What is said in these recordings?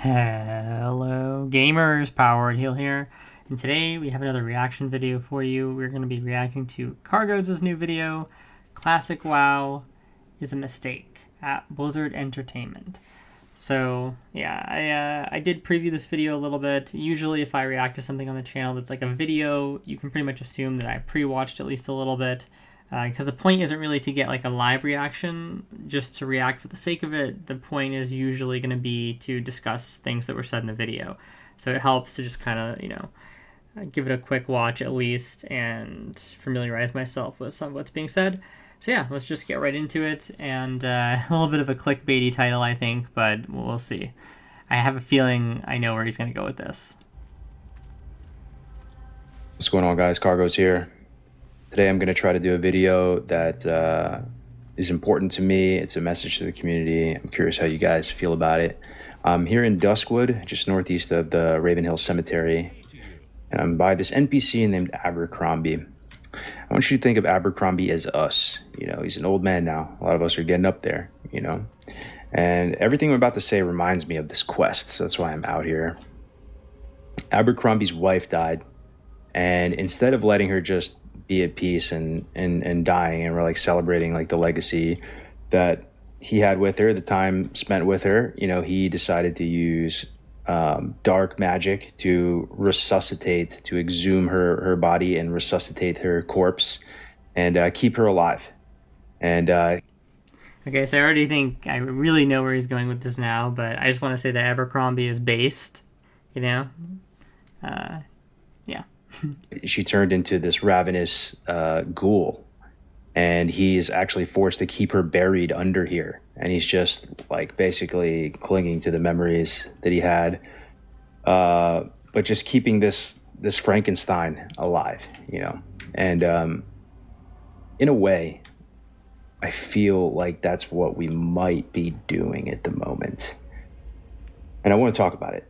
Hello gamers, Powered Heal here, and today we have another reaction video for you. We're going to be reacting to Kargoz' new video, Classic WoW is a Mistake at Blizzard Entertainment. So yeah, I did preview this video a little bit. Usually if I react to something on the channel that's like a video, you can pretty much assume that I pre-watched at least a little bit. Because the point isn't really to get like a live reaction, just to react for the sake of it. The point is usually going to be to discuss things that were said in the video. So it helps to just kind of, give it a quick watch at least and familiarize myself with some of what's being said. So yeah, let's just get right into it. And a little bit of a clickbaity title, I think, but we'll see. I have a feeling I know where he's going to go with this. What's going on, guys? Kargoz here. Today I'm going to try to do a video that is important to me. It's a message to the community. I'm curious how you guys feel about it. I'm here in Duskwood, just northeast of the Ravenhill Cemetery, and I'm by this NPC named Abercrombie. I want you to think of Abercrombie as us. You know, he's an old man now. A lot of us are getting up there, you know. And everything I'm about to say reminds me of this quest, so that's why I'm out here. Abercrombie's wife died, and instead of letting her just be at peace and dying, and we're like celebrating like the legacy that he had with her, the time spent with her, you know, he decided to use dark magic to resuscitate, to exhume her body and resuscitate her corpse and keep her alive. And okay, so I already think I really know where he's going with this now, but I just want to say that Abercrombie is based, you know? Yeah. she turned into this ravenous ghoul, and he's actually forced to keep her buried under here, and he's just like basically clinging to the memories that he had, but just keeping this Frankenstein alive, you know. And in a way, I feel like that's what we might be doing at the moment, and I want to talk about it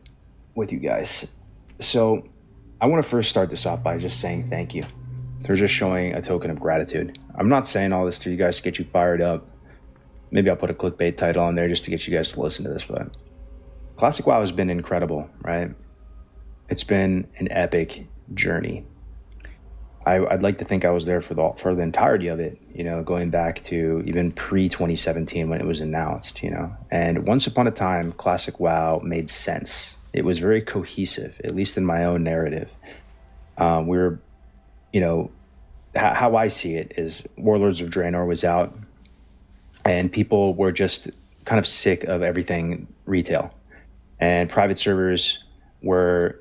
with you guys. So I want to first start this off by just saying thank you for just showing a token of gratitude. I'm not saying all this to you guys to get you fired up. Maybe I'll put a clickbait title on there just to get you guys to listen to this, but Classic WoW has been incredible, right? It's been an epic journey. I'd like to think I was there for the entirety of it, you know, going back to even pre-2017 when it was announced, you know. And once upon a time, Classic WoW made sense. It was very cohesive, at least in my own narrative. We were, you know, how I see it is Warlords of Draenor was out, and people were just kind of sick of everything retail. And private servers were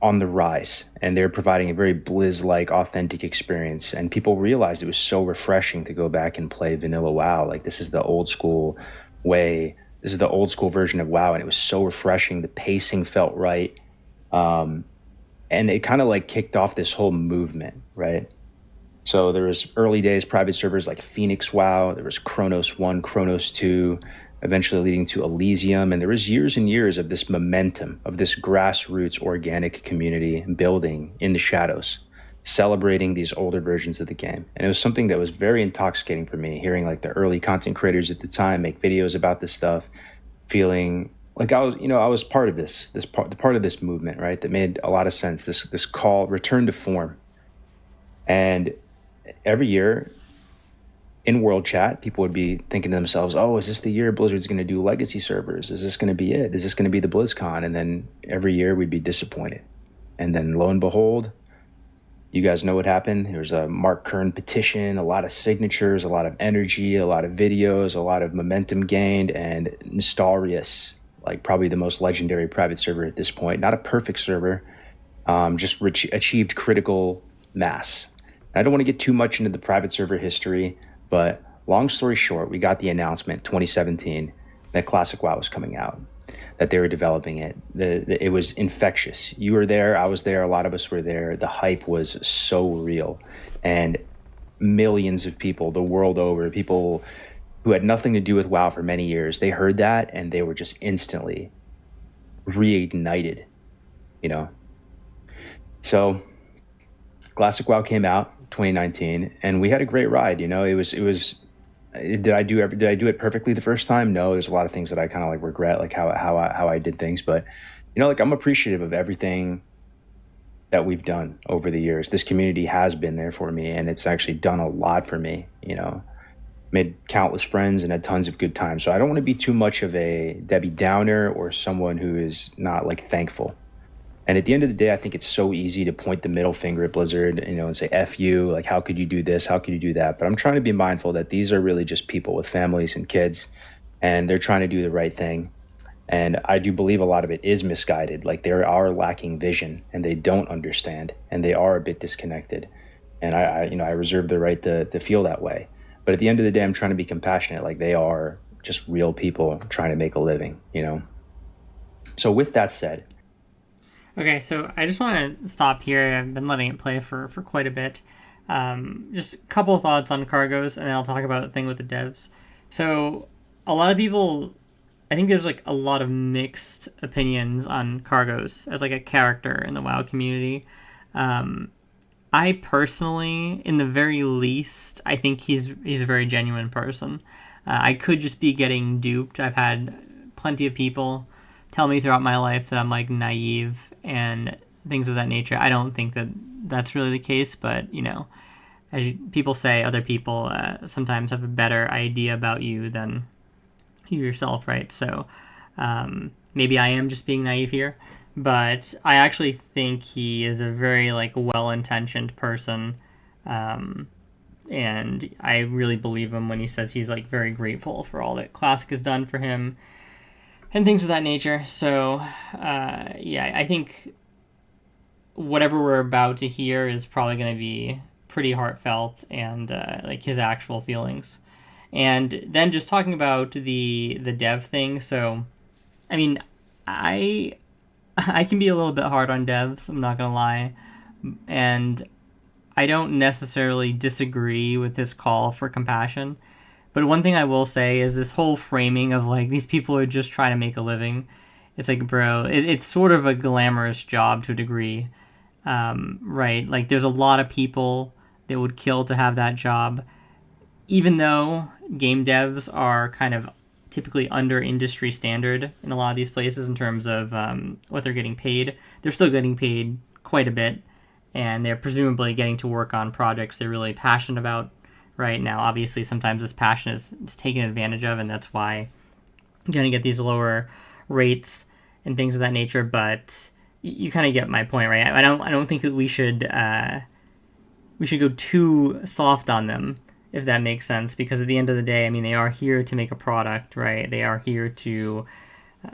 on the rise, and they're providing a very Blizz-like authentic experience. And people realized it was so refreshing to go back and play vanilla WoW. Like, this is the old school way. This is the old school version of WoW, and it was so refreshing. The pacing felt right. And it kind of like kicked off this whole movement, right? So there was early days private servers like Phoenix WoW. There was Chronos 1, Chronos 2, eventually leading to Elysium. And there was years and years of this momentum, of this grassroots organic community building in the shadows, celebrating these older versions of the game. And it was something that was very intoxicating for me, hearing like the early content creators at the time make videos about this stuff, feeling like I was, you know, I was part of part of this movement, right? That made a lot of sense. This call, return to form. And every year in world chat, people would be thinking to themselves, oh, is this the year Blizzard's going to do legacy servers? Is this going to be it? Is this going to be the BlizzCon? And then every year we'd be disappointed. And then lo and behold, you guys know what happened. There was a Mark Kern petition, a lot of signatures, a lot of energy, a lot of videos, a lot of momentum gained, and Nostalrius, like probably the most legendary private server at this point. Not a perfect server, just achieved critical mass. I don't want to get too much into the private server history, but long story short, we got the announcement 2017 that Classic WoW was coming out, that they were developing it. It was infectious. You were there, I was there, a lot of us were there. The hype was so real. And millions of people the world over, people who had nothing to do with WoW for many years, they heard that and they were just instantly reignited, you know? So Classic WoW came out 2019, and we had a great ride. You know, it was Did I do it perfectly the first time? No, there's a lot of things that I kind of like regret, like how I did things. But like I'm appreciative of everything that we've done over the years. This community has been there for me, and it's actually done a lot for me. Made countless friends and had tons of good times. So I don't want to be too much of a Debbie Downer or someone who is not like thankful. And at the end of the day, I think it's so easy to point the middle finger at Blizzard, and say "F you," like how could you do this? How could you do that? But I'm trying to be mindful that these are really just people with families and kids, and they're trying to do the right thing. And I do believe a lot of it is misguided. Like they are lacking vision, and they don't understand, and they are a bit disconnected. And I reserve the right to feel that way. But at the end of the day, I'm trying to be compassionate. Like they are just real people trying to make a living. So with that said, Okay, so I just want to stop here. I've been letting it play for quite a bit. Just a couple of thoughts on Kargoz, and then I'll talk about the thing with the devs. So a lot of people, I think there's like a lot of mixed opinions on Kargoz as like a character in the WoW community. I personally, in the very least, I think he's a very genuine person. I could just be getting duped. I've had plenty of people tell me throughout my life that I'm like naive and things of that nature. I don't think that that's really the case, but people say, other people sometimes have a better idea about you than you yourself, right? So maybe I am just being naive here, but I actually think he is a very like well-intentioned person, and I really believe him when he says he's like very grateful for all that Classic has done for him and things of that nature. So yeah, I think whatever we're about to hear is probably going to be pretty heartfelt and like his actual feelings. And then just talking about the dev thing. So I mean, I can be a little bit hard on devs, I'm not gonna lie, and I don't necessarily disagree with his call for compassion. But one thing I will say is this whole framing of like these people are just trying to make a living. It's like, bro, it's sort of a glamorous job to a degree, right? Like there's a lot of people that would kill to have that job, even though game devs are kind of typically under industry standard in a lot of these places in terms of what they're getting paid. They're still getting paid quite a bit, and they're presumably getting to work on projects they're really passionate about. Right now, obviously, sometimes this passion is taken advantage of, and that's why you're going to get these lower rates and things of that nature. But you kind of get my point, right? I don't think that we should go too soft on them, if that makes sense, because at the end of the day, I mean, they are here to make a product, right? They are here to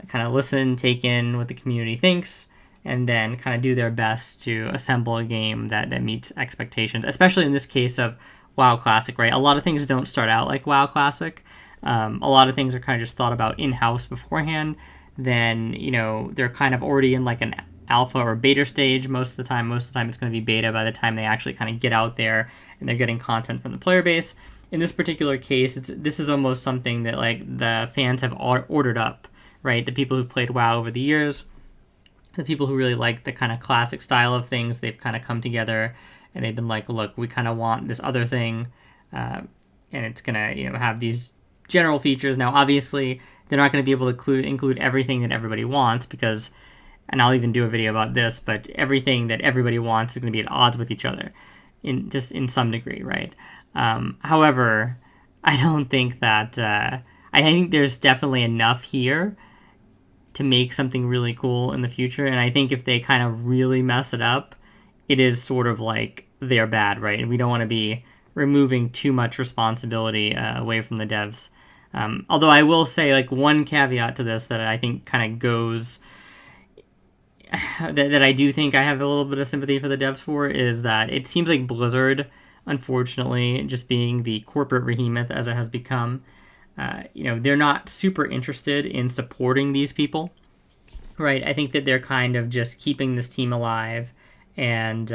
kind of listen, take in what the community thinks, and then kind of do their best to assemble a game that meets expectations, especially in this case of WoW Classic, right? A lot of things don't start out like WoW Classic. A lot of things are kind of just thought about in-house beforehand. Then, they're kind of already in like an alpha or beta stage most of the time. Most of the time it's going to be beta by the time they actually kind of get out there and they're getting content from the player base. In this particular case, this is almost something that like the fans have ordered up, right? The people who played WoW over the years, the people who really like the kind of classic style of things, they've kind of come together and they've been like, look, we kind of want this other thing, and it's going to have these general features. Now, obviously, they're not going to be able to include everything that everybody wants because, and I'll even do a video about this, but everything that everybody wants is going to be at odds with each other in some degree, right? However, I don't think that, I think there's definitely enough here to make something really cool in the future, and I think if they kind of really mess it up, it is sort of like they're bad, right? And we don't want to be removing too much responsibility away from the devs. Although I will say, like, one caveat to this that I think kind of goes, that I do think I have a little bit of sympathy for the devs for, is that it seems like Blizzard, unfortunately, just being the corporate behemoth as it has become, they're not super interested in supporting these people, right? I think that they're kind of just keeping this team alive, and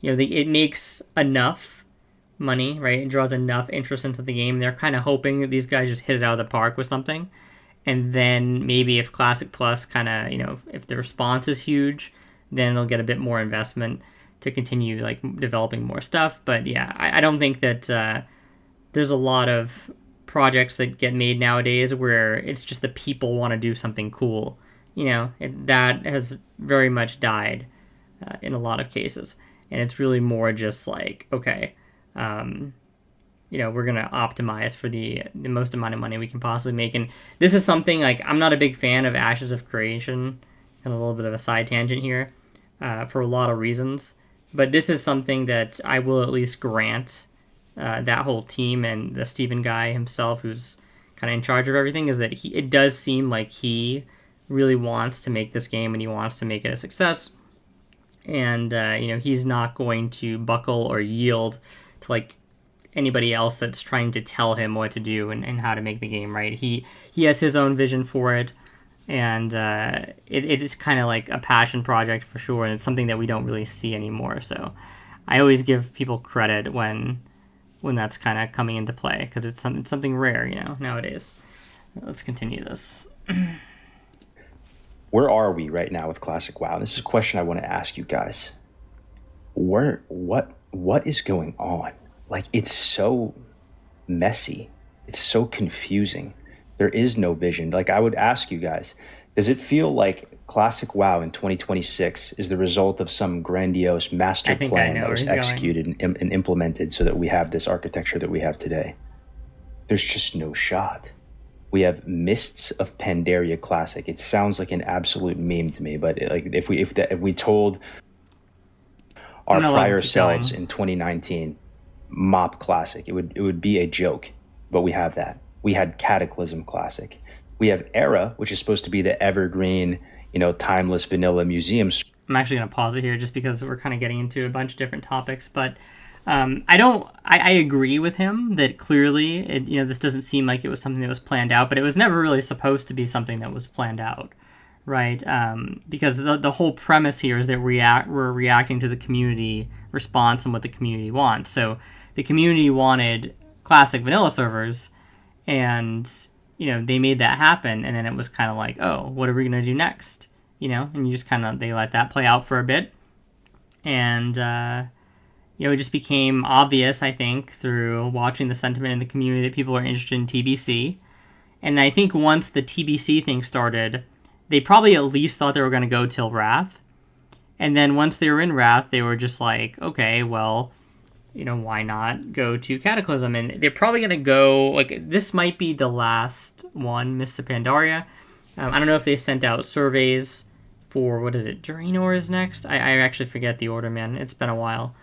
it makes enough money, right? It draws enough interest into the game. They're kind of hoping that these guys just hit it out of the park with something, and then maybe if Classic Plus kind of, if the response is huge, then they'll get a bit more investment to continue like developing more stuff. But yeah, I don't think that there's a lot of projects that get made nowadays where it's just the people want to do something cool. That has very much died in a lot of cases. And it's really more just like, okay, we're going to optimize for the most amount of money we can possibly make. And this is something like, I'm not a big fan of Ashes of Creation, and a little bit of a side tangent here, for a lot of reasons. But this is something that I will at least grant that whole team and the Steven guy himself, who's kind of in charge of everything, is that it does seem like he really wants to make this game and he wants to make it a success. And, he's not going to buckle or yield to like anybody else that's trying to tell him what to do and how to make the game, right? He has his own vision for it. And it is kind of like a passion project for sure, and it's something that we don't really see anymore. So I always give people credit when that's kind of coming into play, because it's something rare, nowadays. Let's continue this. Where are we right now with Classic WoW? This is a question I want to ask you guys. What is going on? Like, it's so messy. It's so confusing. There is no vision. Like, I would ask you guys, does it feel like Classic WoW in 2026 is the result of some grandiose master plan that was executed and implemented so that we have this architecture that we have today? There's just no shot. We have Mists of Pandaria Classic. It sounds like an absolute meme to me, but like if we told our prior selves in 2019 Mop Classic, it would be a joke. But we have that. We had Cataclysm Classic. We have Era, which is supposed to be the evergreen, timeless vanilla museums. I'm actually going to pause it here just because we're kind of getting into a bunch of different topics. But I agree with him that clearly, this doesn't seem like it was something that was planned out, but it was never really supposed to be something that was planned out, right? Because the whole premise here is that we're reacting to the community response and what the community wants. So the community wanted classic vanilla servers, and they made that happen, and then it was kind of like, oh, what are we gonna do next? And you just they let that play out for a bit, and it just became obvious, I think, through watching the sentiment in the community that people are interested in TBC. And I think once the TBC thing started, they probably at least thought they were going to go till Wrath. And then once they were in Wrath, they were just like, okay, well, why not go to Cataclysm? And they're probably going to go, like, this might be the last one, Mists of Pandaria. I don't know if they sent out surveys for, what is it, Draenor is next? I actually forget the order, man. It's been a while.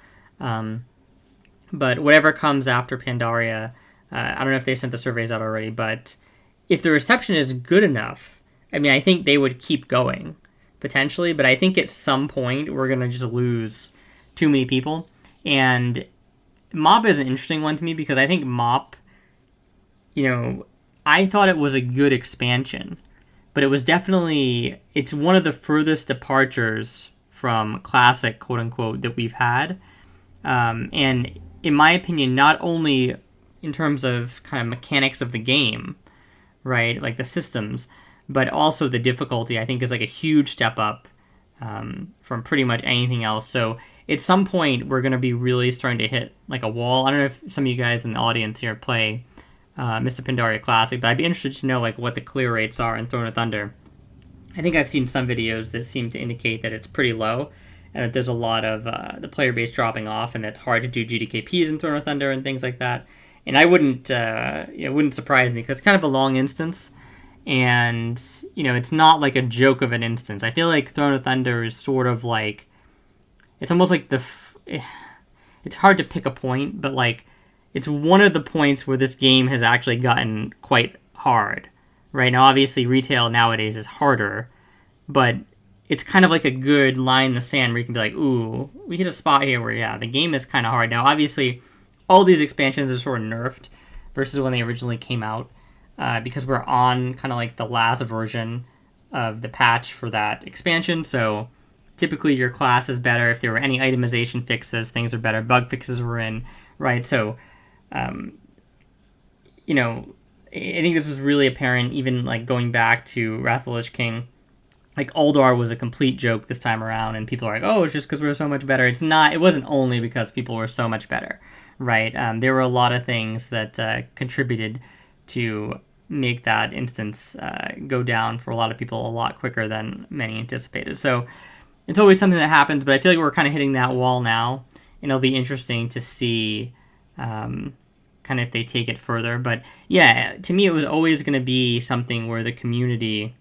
But whatever comes after Pandaria, I don't know if they sent the surveys out already, but if the reception is good enough, I think they would keep going, potentially, but I think at some point we're going to just lose too many people. And Mop is an interesting one to me because I think Mop, I thought it was a good expansion, but it was definitely, it's one of the furthest departures from Classic, quote unquote, that we've had. And in my opinion, not only in terms of kind of mechanics of the game, right, like the systems, but also the difficulty, I think, is like a huge step up from pretty much anything else. So at some point, we're going to be really starting to hit like a wall. I don't know if some of you guys in the audience here play Mists of Pandaria Classic, but I'd be interested to know like what the clear rates are in Throne of Thunder. I think I've seen some videos that seem to indicate that it's pretty low, and that there's a lot of the player base dropping off, and that's hard to do GDKPs in Throne of Thunder and things like that. And I wouldn't, it wouldn't surprise me because it's kind of a long instance, and it's not like a joke of an instance. I feel like Throne of Thunder is sort of like, it's almost like it's hard to pick a point, but like it's one of the points where this game has actually gotten quite hard. Right now, obviously, retail nowadays is harder, but it's kind of like a good line in the sand where you can be like, ooh, we hit a spot here where, yeah, the game is kind of hard. Now, obviously, all these expansions are sort of nerfed versus when they originally came out, because we're on kind of like the last version of the patch for that expansion. So typically your class is better. If there were any itemization fixes, things are better. Bug fixes were in, right? So, I think this was really apparent even like going back to Wrath of the Lich King. Like Uldar was a complete joke this time around, and people are like, oh, it's just because we're so much better. It's not. It wasn't only because people were so much better, right? There were a lot of things that contributed to make that instance go down for a lot of people a lot quicker than many anticipated. So it's always something that happens, but I feel like we're kind of hitting that wall now, and it'll be interesting to see kind of if they take it further. But yeah, to me, it was always going to be something where the community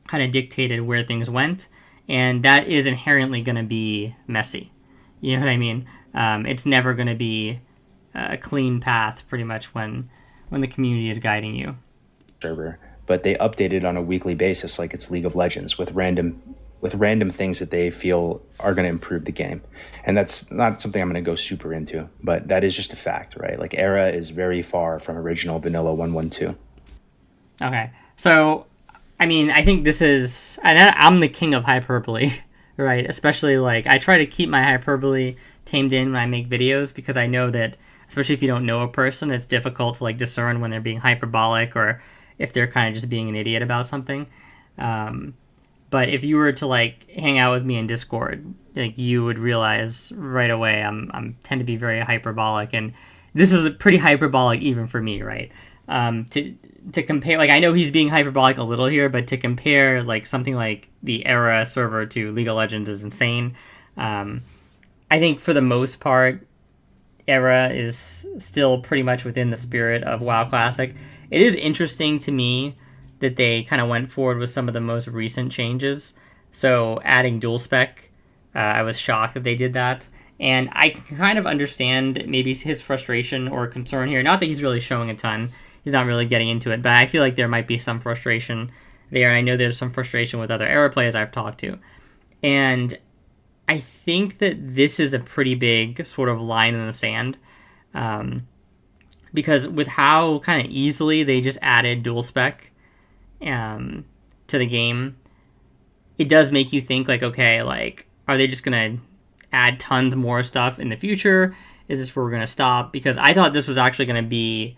kind of dictated where things went, and that is inherently going to be messy. You know what I mean? It's never going to be a clean path, pretty much, when the community is guiding you. Server, but they update it on a weekly basis, like it's League of Legends, with random things that they feel are going to improve the game. And that's not something I'm going to go super into, but that is just a fact, right? Like Era is very far from original vanilla 1.12. Okay, so I mean, I think this is, and I'm the king of hyperbole, right? Especially like I try to keep my hyperbole tamed in when I make videos, because I know that, especially if you don't know a person, it's difficult to like discern when they're being hyperbolic or if they're kind of just being an idiot about something. But if you were to like hang out with me in Discord, like you would realize right away I'm tend to be very hyperbolic, and this is pretty hyperbolic even for me, right? To compare, like I know he's being hyperbolic a little here, but to compare like something like the Era server to League of Legends is insane. I think for the most part, Era is still pretty much within the spirit of WoW Classic. It is interesting to me that they kind of went forward with some of the most recent changes. So adding dual spec, I was shocked that they did that. And I can kind of understand maybe his frustration or concern here. Not that he's really showing a ton. He's not really getting into it. But I feel like there might be some frustration there. I know there's some frustration with other Era players I've talked to. And I think that this is a pretty big sort of line in the sand. Because with how kind of easily they just added dual spec to the game, it does make you think like, okay, like, are they just going to add tons more stuff in the future? Is this where we're going to stop? Because I thought this was actually going to be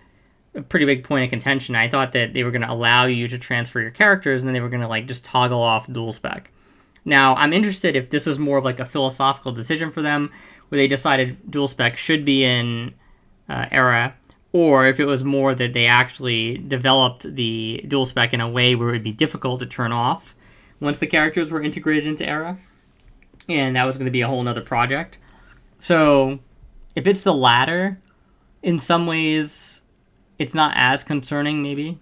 a pretty big point of contention. I thought that they were going to allow you to transfer your characters, and then they were going to like just toggle off dual spec. Now, I'm interested if this was more of like a philosophical decision for them, where they decided dual spec should be in Era, or if it was more that they actually developed the dual spec in a way where it would be difficult to turn off once the characters were integrated into Era, and that was going to be a whole nother project. So if it's the latter, in some ways it's not as concerning maybe,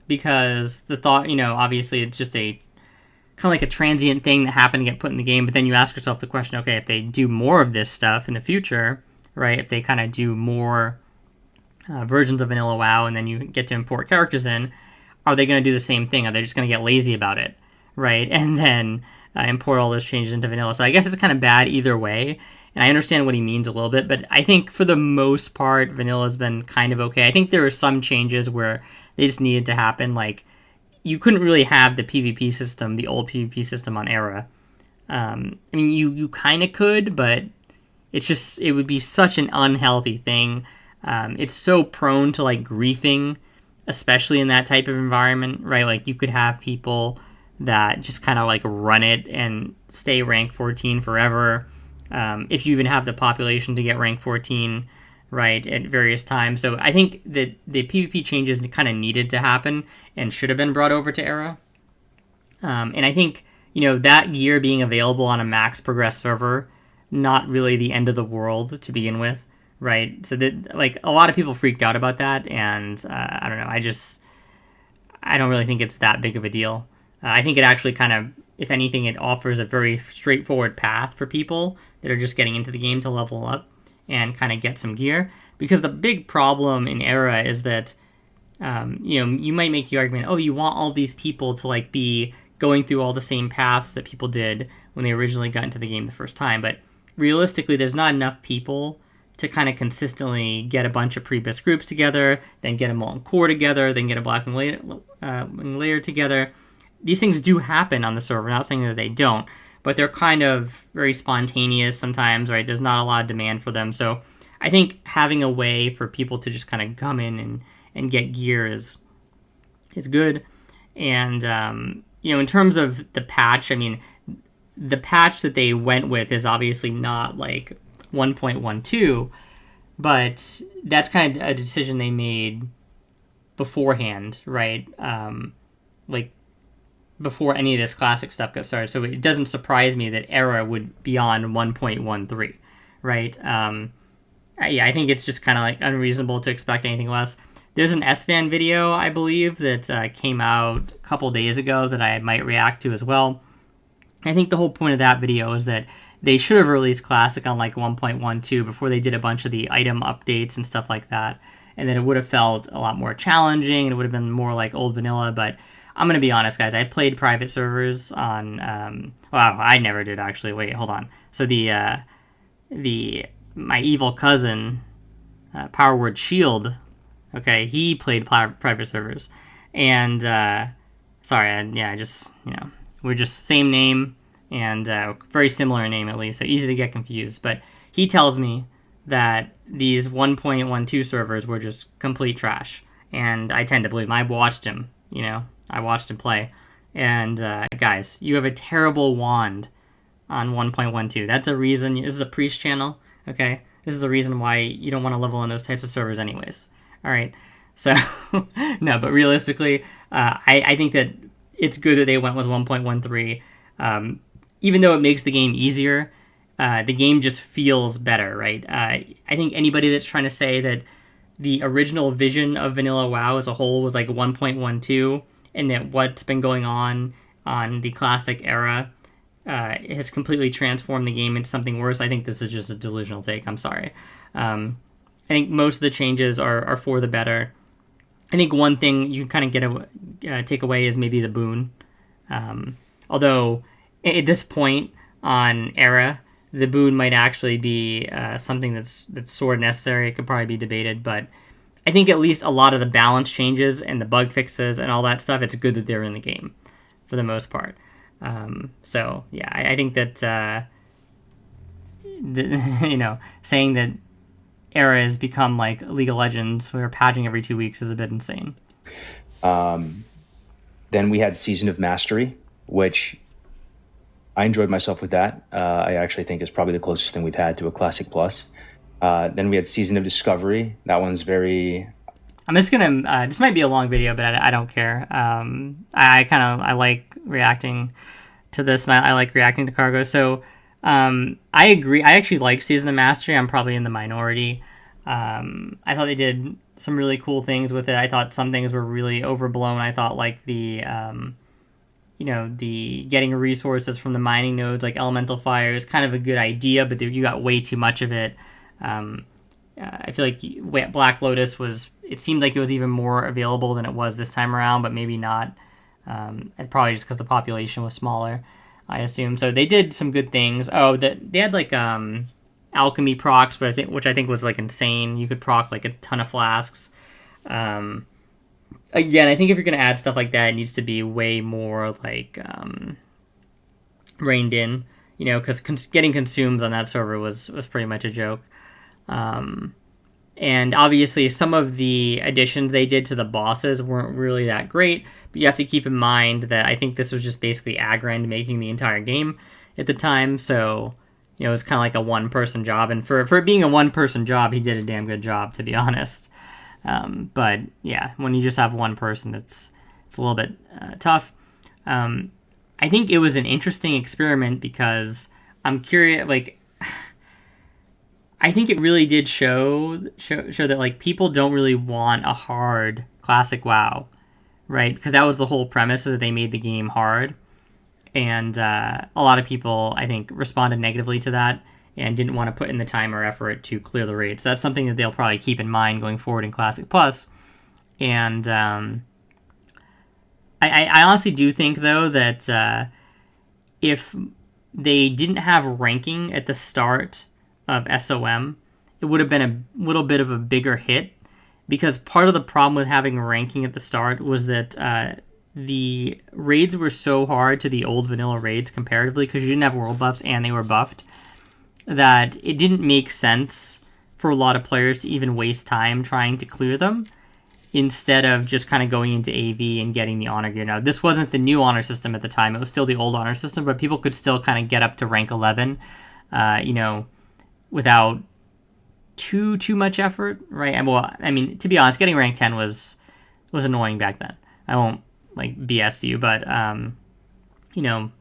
because the thought, obviously it's just a kind of like a transient thing that happened to get put in the game, but then you ask yourself the question, okay, if they do more of this stuff in the future, right, if they kind of do more versions of vanilla WoW and then you get to import characters in, are they going to do the same thing? Are they just going to get lazy about it, right, and then import all those changes into vanilla? So I guess it's kind of bad either way, and I understand what he means a little bit, but I think for the most part, vanilla's been kind of okay. I think there were some changes where they just needed to happen, like you couldn't really have the PvP system, the old PvP system on Era. I mean, you kind of could, but it would be such an unhealthy thing. It's so prone to like griefing, especially in that type of environment, right? Like you could have people that just kind of like run it and stay rank 14 forever. If you even have the population to get rank 14, right, at various times. So I think that the PvP changes kind of needed to happen and should have been brought over to Era. And I think, that gear being available on a max progress server, not really the end of the world to begin with, right? So that, like, a lot of people freaked out about that, and I don't know, I don't really think it's that big of a deal. I think it actually kind of, if anything, it offers a very straightforward path for people that are just getting into the game to level up and kind of get some gear. Because the big problem in Era is that, you might make the argument, oh, you want all these people to like be going through all the same paths that people did when they originally got into the game the first time. But realistically, there's not enough people to kind of consistently get a bunch of Priebus groups together, then get a Molten Core together, then get a Blackwing Layer together. These things do happen on the server, not saying that they don't, but they're kind of very spontaneous sometimes, right? There's not a lot of demand for them. So I think having a way for people to just kind of come in and get gear is good. And, in terms of the patch, I mean, the patch that they went with is obviously not like 1.12, but that's kind of a decision they made beforehand, right? Like before any of this classic stuff got started. So it doesn't surprise me that Era would be on 1.13, right? Yeah, I think it's just kind of like unreasonable to expect anything less. There's an SFAN video, I believe, that came out a couple days ago that I might react to as well. I think the whole point of that video is that they should have released Classic on like 1.12 before they did a bunch of the item updates and stuff like that. And then it would have felt a lot more challenging and it would have been more like old vanilla. But I'm going to be honest, guys. I played private servers on... wow, I never did, actually. Wait, hold on. So my evil cousin, Power Word Shield, okay, he played private servers. And, we're just same name and very similar name at least, so easy to get confused. But he tells me that these 1.12 servers were just complete trash. And I tend to believe him. I watched him, I watched him play. And, guys, you have a terrible wand on 1.12. That's a reason. This is a priest channel, okay? This is a reason why you don't want to level in those types of servers anyways. All right? So, no, but realistically, I think that it's good that they went with 1.13. Even though it makes the game easier, the game just feels better, right? I think anybody that's trying to say that the original vision of Vanilla WoW as a whole was like 1.12, and that what's been going on the classic era has completely transformed the game into something worse, I think this is just a delusional take. I'm sorry. I think most of the changes are for the better. I think one thing you can kind of take away is maybe the boon. Although at this point on Era, the boon might actually be something that's sort of necessary. It could probably be debated, but I think at least a lot of the balance changes and the bug fixes and all that stuff, it's good that they're in the game for the most part. So yeah, I think that saying that Era has become like League of Legends, where patching every 2 weeks, is a bit insane. Then we had Season of Mastery, which I enjoyed myself with that. I actually think is probably the closest thing we've had to a Classic Plus. Then we had Season of Discovery. That one's very... I'm just gonna... this might be a long video, but I don't care. I like reacting to this, and I like reacting to Kargoz. So I agree. I actually like Season of Mastery. I'm probably in the minority. I thought they did some really cool things with it. I thought some things were really overblown. I thought like the getting resources from the mining nodes, like elemental fire, is kind of a good idea, but you got way too much of it. I feel like Black Lotus it seemed like it was even more available than it was this time around, but maybe not. Probably just because the population was smaller, I assume. So they did some good things. Oh, they had like alchemy procs, which I think was like insane. You could proc like a ton of flasks. Again, I think if you're going to add stuff like that, it needs to be way more like reined in, because getting consumes on that server was pretty much a joke. And obviously some of the additions they did to the bosses weren't really that great, but you have to keep in mind that I think this was just basically Agrand making the entire game at the time, so it was kind of like a one-person job, and for it being a one-person job, he did a damn good job, to be honest. But yeah, when you just have one person, it's a little bit tough. I think it was an interesting experiment because I'm curious, like, I think it really did show that like people don't really want a hard classic WoW, right? Because that was the whole premise, is that they made the game hard, and a lot of people, I think, responded negatively to that and didn't want to put in the time or effort to clear the raid. So that's something that they'll probably keep in mind going forward in Classic Plus. And I honestly do think, though, that if they didn't have ranking at the start of SOM, it would have been a little bit of a bigger hit, because part of the problem with having ranking at the start was that the raids were so hard to the old vanilla raids comparatively, because you didn't have world buffs and they were buffed, that it didn't make sense for a lot of players to even waste time trying to clear them, instead of just kind of going into AV and getting the honor gear. Now, this wasn't the new honor system at the time, it was still the old honor system, but people could still kind of get up to rank 11, without too much effort, right? Well, I mean, to be honest, getting rank 10 was annoying back then. I won't like BS you, but you know,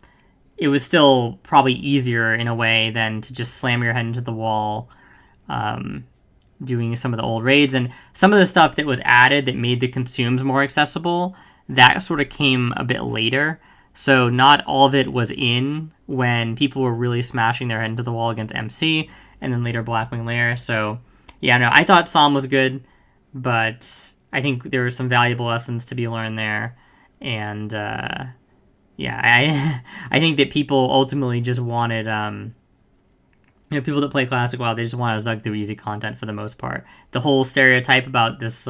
it was still probably easier in a way than to just slam your head into the wall doing some of the old raids. And some of the stuff that was added that made the consumes more accessible, that sort of came a bit later. So not all of it was in when people were really smashing their head into the wall against MC and then later Blackwing Lair. So yeah, no, I thought Psalm was good, but I think there were some valuable lessons to be learned there. And yeah, I think that people ultimately just wanted people that play Classic WoW, they just want to zug through easy content for the most part. The whole stereotype about this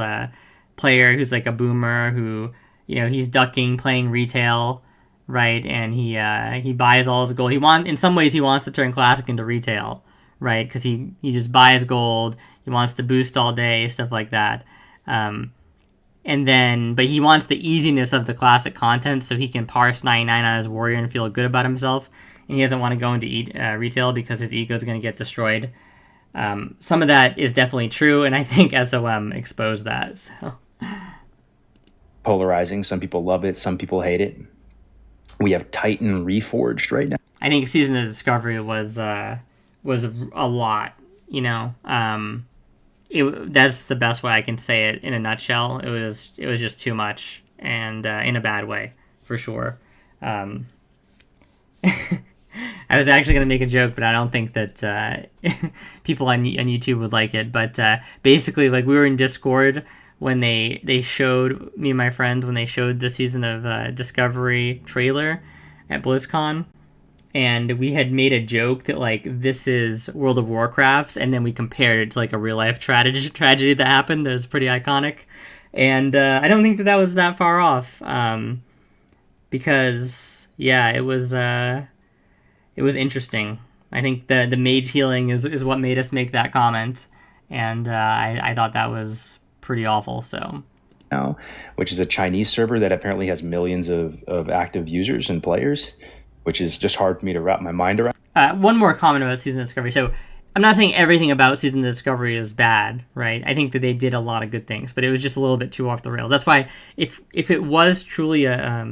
player who's like a boomer who, he's ducking, playing retail, right? And he buys all his gold. In some ways, he wants to turn Classic into retail, right? Because he just buys gold. He wants to boost all day, stuff like that. But he wants the easiness of the Classic content so he can parse 99 on his warrior and feel good about himself. And he doesn't want to go into retail because his ego is going to get destroyed. Some of that is definitely true, and I think SOM exposed that. So polarizing. Some people love it. Some people hate it. We have Titan Reforged right now. I think Season of Discovery was a lot. That's the best way I can say it in a nutshell. It was just too much, and in a bad way, for sure. I was actually going to make a joke, but I don't think that people on YouTube would like it. But basically, like, we were in Discord when they showed, me and my friends, when they showed the Season of Discovery trailer at BlizzCon. And we had made a joke that, like, this is World of Warcraft, and then we compared it to, like, a real-life tragedy that happened that was pretty iconic. And I don't think that was that far off. Because, yeah, it was interesting. I think the mage healing is what made us make that comment, and I thought that was pretty awful. So now, which is a Chinese server that apparently has millions of active users and players, which is just hard for me to wrap my mind around. One more comment about Season of Discovery. So I'm not saying everything about Season of Discovery is bad, right? I think that they did a lot of good things, but it was just a little bit too off the rails. That's why if it was truly a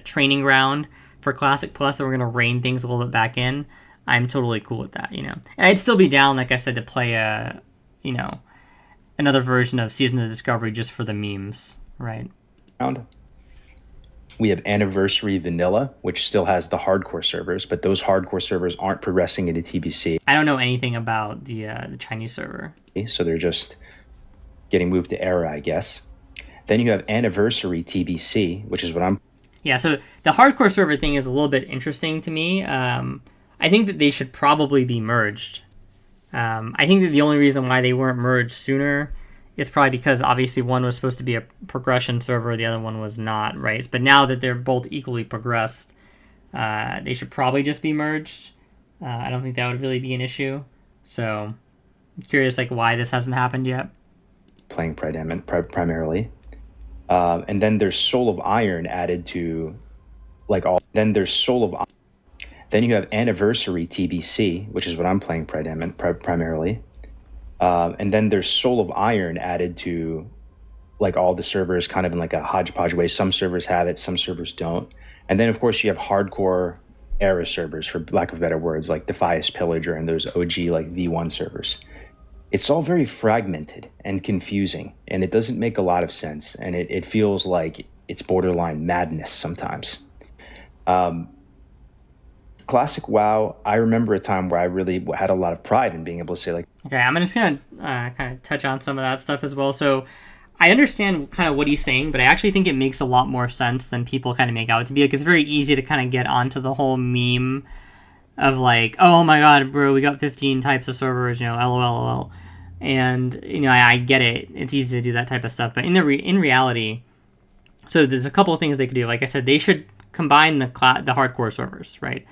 training ground for Classic Plus, and we're going to rein things a little bit back in, I'm totally cool with that, And I'd still be down, like I said, to play another version of Season of Discovery just for the memes, right? We have Anniversary Vanilla, which still has the hardcore servers, but those hardcore servers aren't progressing into TBC. I don't know anything about the Chinese server. So they're just getting moved to Era, I guess. Then you have Anniversary TBC, which is what I'm... Yeah, so the hardcore server thing is a little bit interesting to me. I think that they should probably be merged. I think that the only reason why they weren't merged sooner is probably because obviously one was supposed to be a progression server, the other one was not, right? But now that they're both equally progressed, they should probably just be merged. I don't think that would really be an issue. So I'm curious, like, why this hasn't happened yet. Playing primarily. And then there's Soul of Iron added to, like, all. Then there's Soul of Iron. Then you have Anniversary TBC, which is what I'm playing primarily. And then there's Soul of Iron added to, like, all the servers, kind of in like a hodgepodge way. Some servers have it, some servers don't. And then, of course, you have hardcore Era servers, for lack of better words, like Defias Pillager and those OG, like, V1 servers. It's all very fragmented and confusing, and it doesn't make a lot of sense, and it feels like it's borderline madness sometimes. Classic WoW, I remember a time where I really had a lot of pride in being able to say, like... Okay, I'm just going to kind of touch on some of that stuff as well. So I understand kind of what he's saying, but I actually think it makes a lot more sense than people kind of make out to be. Like, it's very easy to kind of get onto the whole meme of, like, oh my god, bro, we got 15 types of servers, LOL. And, I get it. It's easy to do that type of stuff. But in reality, so there's a couple of things they could do. Like I said, they should combine the hardcore servers, right?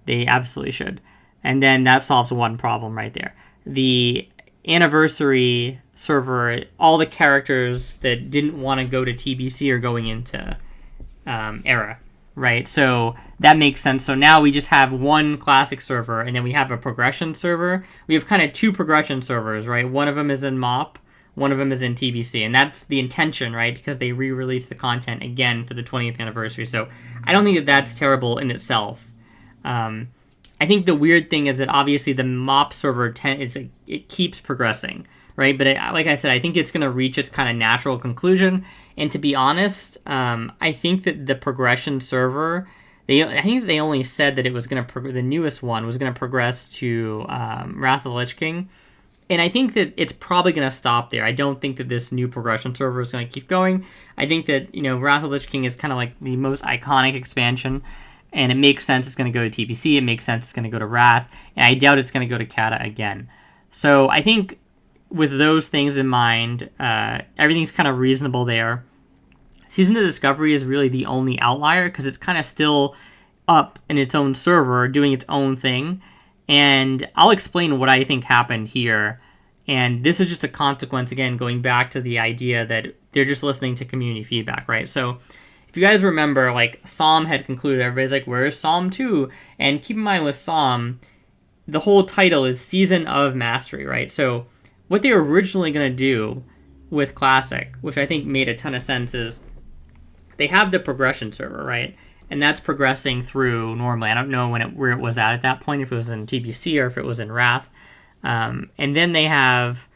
They absolutely should. And then that solves one problem right there. The Anniversary server, all the characters that didn't want to go to TBC are going into Era. right? So that makes sense. So now we just have one classic server, and then we have a progression server. We have kind of two progression servers, right? One of them is in MOP, one of them is in TBC, and that's the intention, right? Because they re-released the content again for the 20th anniversary. So I don't think that that's terrible in itself. I think the weird thing is that obviously the MOP server it keeps progressing, right? But like I said, I think it's going to reach its kind of natural conclusion. And to be honest, I think that the progression server, I think they only said that it was going to the newest one was going to progress to Wrath of the Lich King. And I think that it's probably going to stop there. I don't think that this new progression server is going to keep going. I think that, Wrath of the Lich King is kind of like the most iconic expansion. And it makes sense it's going to go to TBC. It makes sense it's going to go to Wrath. And I doubt it's going to go to Kata again. So I think with those things in mind, everything's kind of reasonable there. Season of Discovery is really the only outlier because it's kind of still up in its own server doing its own thing. And I'll explain what I think happened here. And this is just a consequence, again, going back to the idea that they're just listening to community feedback, right? So if you guys remember, like, Psalm had concluded, everybody's like, where's Psalm 2? And keep in mind with Psalm, the whole title is Season of Mastery, right? So what they were originally going to do with Classic, which I think made a ton of sense, is they have the progression server, right? And that's progressing through normally. I don't know where it was at that point, if it was in TBC or if it was in Wrath. And then they have,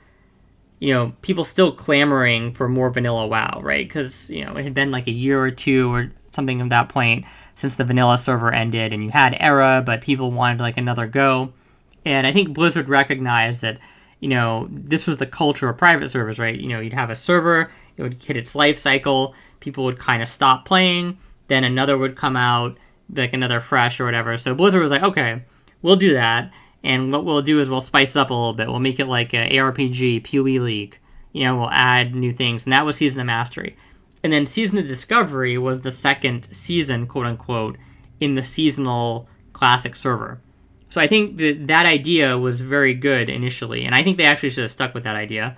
people still clamoring for more vanilla WoW, right? Because, it had been like a year or two or something at that point since the vanilla server ended, and you had Era, but people wanted like another go. And I think Blizzard recognized that, this was the culture of private servers, right? You'd have a server, it would hit its life cycle, people would kind of stop playing, then another would come out, like another fresh or whatever. So Blizzard was like, okay, we'll do that. And what we'll do is we'll spice it up a little bit. We'll make it like an ARPG, PoE League. We'll add new things. And that was Season of Mastery. And then Season of Discovery was the second season, quote unquote, in the seasonal classic server. So I think that idea was very good initially. And I think they actually should have stuck with that idea.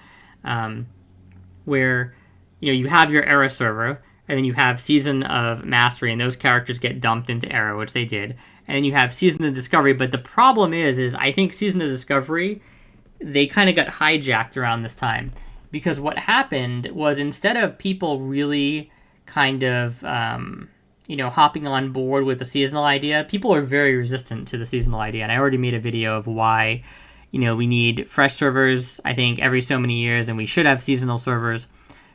Where, you have your Era server, and then you have Season of Mastery, and those characters get dumped into Era, which they did. And then you have Season of Discovery, but the problem is I think Season of Discovery, they kind of got hijacked around this time. Because what happened was, instead of people really kind of, hopping on board with the seasonal idea, people are very resistant to the seasonal idea. And I already made a video of why, we need fresh servers, I think, every so many years, and we should have seasonal servers.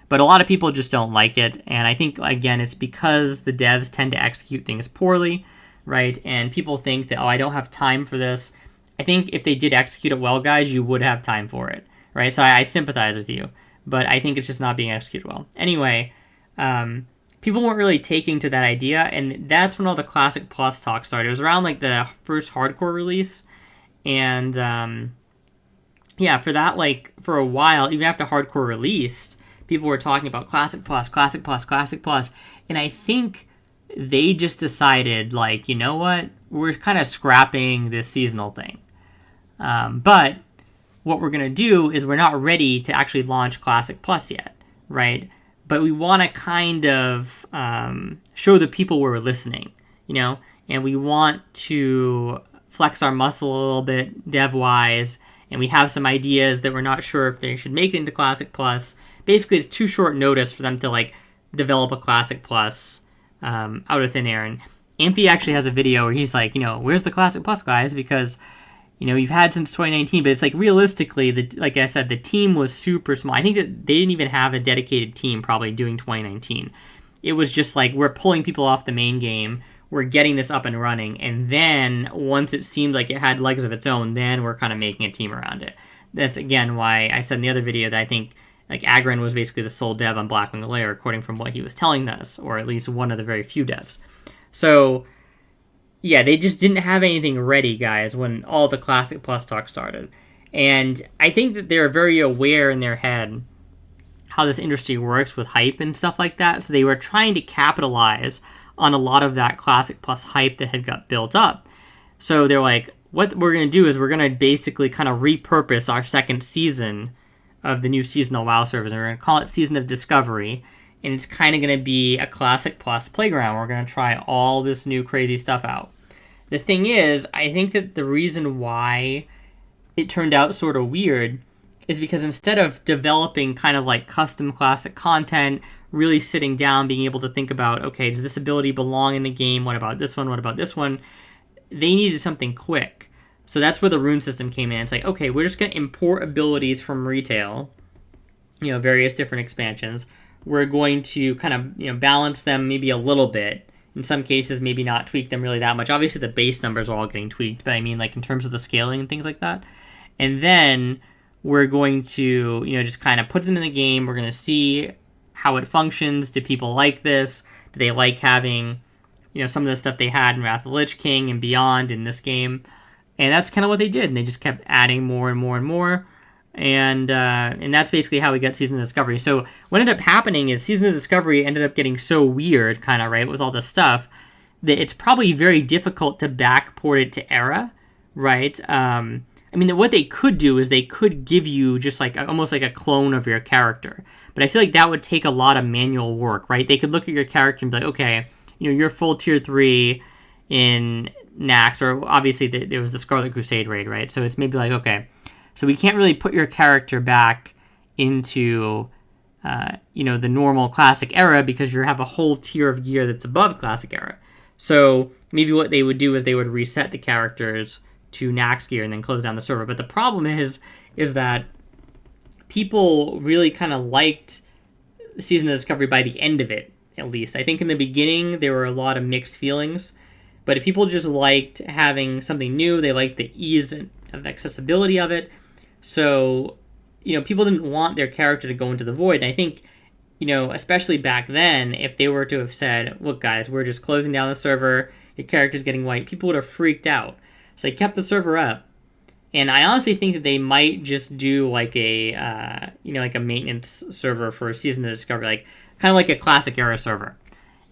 But a lot of people just don't like it. And I think, again, it's because the devs tend to execute things poorly, right? And people think that, I don't have time for this. I think if they did execute it well, guys, you would have time for it, right? So I sympathize with you. But I think it's just not being executed well. Anyway, people weren't really taking to that idea. And that's when all the Classic Plus talk started. It was around like the first hardcore release. And for that, like, for a while, even after hardcore released, people were talking about Classic Plus, Classic Plus, Classic Plus. And I think they just decided, like, you know what? We're kind of scrapping this seasonal thing. But what we're going to do is we're not ready to actually launch Classic Plus yet, right? But we want to kind of show the people we're listening, and we want to flex our muscle a little bit dev-wise, and we have some ideas that we're not sure if they should make it into Classic Plus. Basically, it's too short notice for them to, like, develop a Classic Plus out of thin air. And Amphi actually has a video where he's like, where's the Classic Plus, guys? Because, you've had since 2019, but it's like, realistically, like I said, the team was super small. I think that they didn't even have a dedicated team probably doing 2019. It was just like, we're pulling people off the main game, we're getting this up and running, and then once it seemed like it had legs of its own, then we're kind of making a team around it. That's, again, why I said in the other video that I think, like, Agron was basically the sole dev on Blackwing Lair, according from what he was telling us, or at least one of the very few devs. So, yeah, they just didn't have anything ready, guys, when all the Classic Plus talk started. And I think that they're very aware in their head how this industry works with hype and stuff like that. So they were trying to capitalize on a lot of that Classic Plus hype that had got built up. So they're like, what we're going to do is we're going to basically kind of repurpose our second season of the new seasonal WoW servers, and we're going to call it Season of Discovery. and it's kind of going to be a Classic Plus playground. We're going to try all this new crazy stuff out. The thing is, I think that the reason why it turned out sort of weird is because instead of developing kind of like custom Classic content, really sitting down, being able to think about, okay, does this ability belong in the game? What about this one? What about this one? They needed something quick. So that's where the rune system came in. It's like, okay, we're just going to import abilities from retail, various different expansions. We're going to kind of, balance them maybe a little bit. In some cases, maybe not tweak them really that much. Obviously, the base numbers are all getting tweaked, but I mean, like, in terms of the scaling and things like that. And then we're going to, just kind of put them in the game. We're going to see how it functions. Do people like this? Do they like having, some of the stuff they had in Wrath of the Lich King and beyond in this game? And that's kind of what they did. And they just kept adding more and more and more. And that's basically how we got Season of Discovery. So what ended up happening is Season of Discovery ended up getting so weird, kind of, right, with all this stuff, that it's probably very difficult to backport it to Era, right? I mean, what they could do is they could give you just like almost like a clone of your character. But I feel like that would take a lot of manual work, right? They could look at your character and be like, okay, you're full tier 3 in Nax, or obviously there was the Scarlet Crusade raid, right? So it's maybe like, okay, so we can't really put your character back into, the normal Classic Era because you have a whole tier of gear that's above Classic Era. So maybe what they would do is they would reset the characters to Nax gear and then close down the server. But the problem is that people really kind of liked Season of Discovery by the end of it, at least. I think in the beginning there were a lot of mixed feelings, but people just liked having something new. They liked the ease of accessibility of it. So, people didn't want their character to go into the void. And I think, especially back then, if they were to have said, look, guys, we're just closing down the server, your character's getting wiped, people would have freaked out. So they kept the server up. And I honestly think that they might just do like a, like a maintenance server for Season of Discovery, like kind of like a Classic Era server.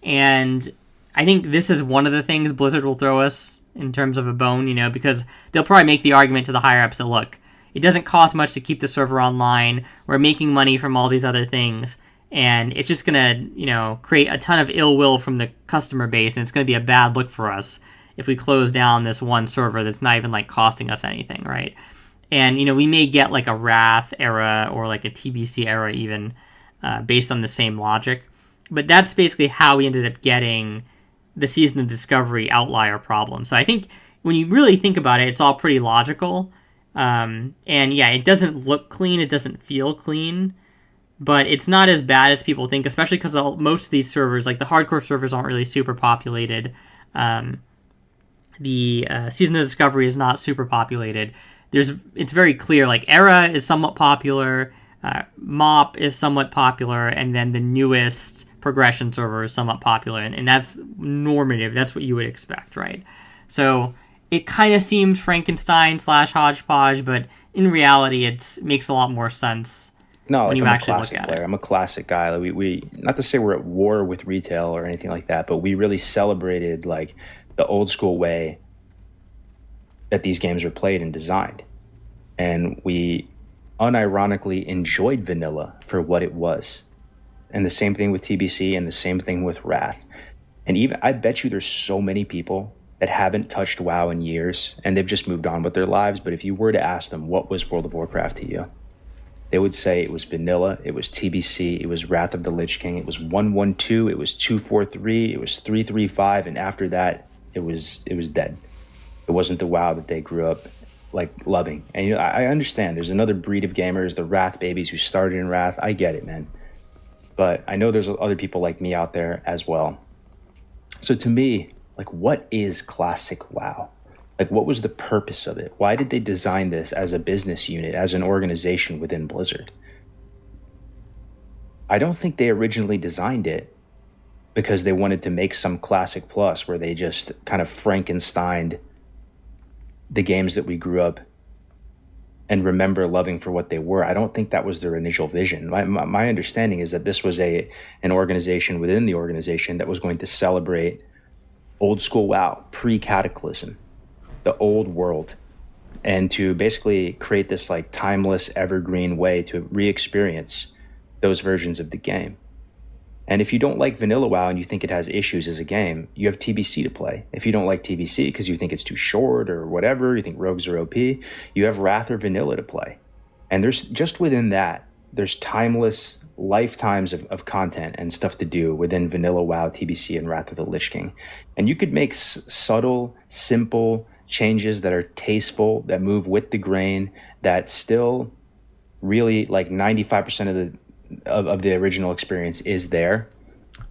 And I think this is one of the things Blizzard will throw us in terms of a bone, because they'll probably make the argument to the higher ups that, look, it doesn't cost much to keep the server online. We're making money from all these other things. And it's just going to, create a ton of ill will from the customer base. And it's going to be a bad look for us if we close down this one server that's not even like costing us anything, right? And, we may get like a Wrath era or like a TBC era even based on the same logic. But that's basically how we ended up getting the Season of Discovery outlier problem. So I think when you really think about it, it's all pretty logical. And yeah, it doesn't look clean. It doesn't feel clean. But it's not as bad as people think, especially because most of these servers, like the hardcore servers, aren't really super populated. The Season of Discovery is not super populated. It's very clear, like Era is somewhat popular, MOP is somewhat popular, and then the newest progression server is somewhat popular, and that's normative. That's what you would expect, right? So it kind of seems Frankenstein / hodgepodge, but in reality, it makes a lot more sense. No, when like you I'm actually a classic look at player. it. I'm a classic guy. Like we not to say we're at war with retail or anything like that, but we really celebrated like the old school way that these games were played and designed. And we unironically enjoyed vanilla for what it was. And the same thing with TBC and the same thing with Wrath. And even I bet you there's so many people that haven't touched WoW in years and they've just moved on with their lives. But if you were to ask them, what was World of Warcraft to you? They would say it was vanilla, it was TBC, it was Wrath of the Lich King, it was 112, it was 243, it was 335, and after that, it was dead. It wasn't the WoW that they grew up like loving. And I understand there's another breed of gamers, the Wrath babies who started in Wrath. I get it, man. But I know there's other people like me out there as well. So to me, like, what is classic WoW? Like, what was the purpose of it? Why did they design this as a business unit, as an organization within Blizzard? I don't think they originally designed it because they wanted to make some Classic Plus where they just kind of Frankensteined the games that we grew up and remember loving for what they were. I don't think that was their initial vision. My understanding is that this was an organization within the organization that was going to celebrate old school WoW, pre-Cataclysm, the old world, and to basically create this like timeless evergreen way to re-experience those versions of the game. And if you don't like Vanilla WoW and you think it has issues as a game, you have TBC to play. If you don't like TBC because you think it's too short or whatever, you think rogues are OP, you have Wrath or Vanilla to play. And there's just within that, there's timeless lifetimes of content and stuff to do within Vanilla WoW, TBC, and Wrath of the Lich King. And you could make subtle, simple changes that are tasteful, that move with the grain, that still really like 95% of the original experience is there,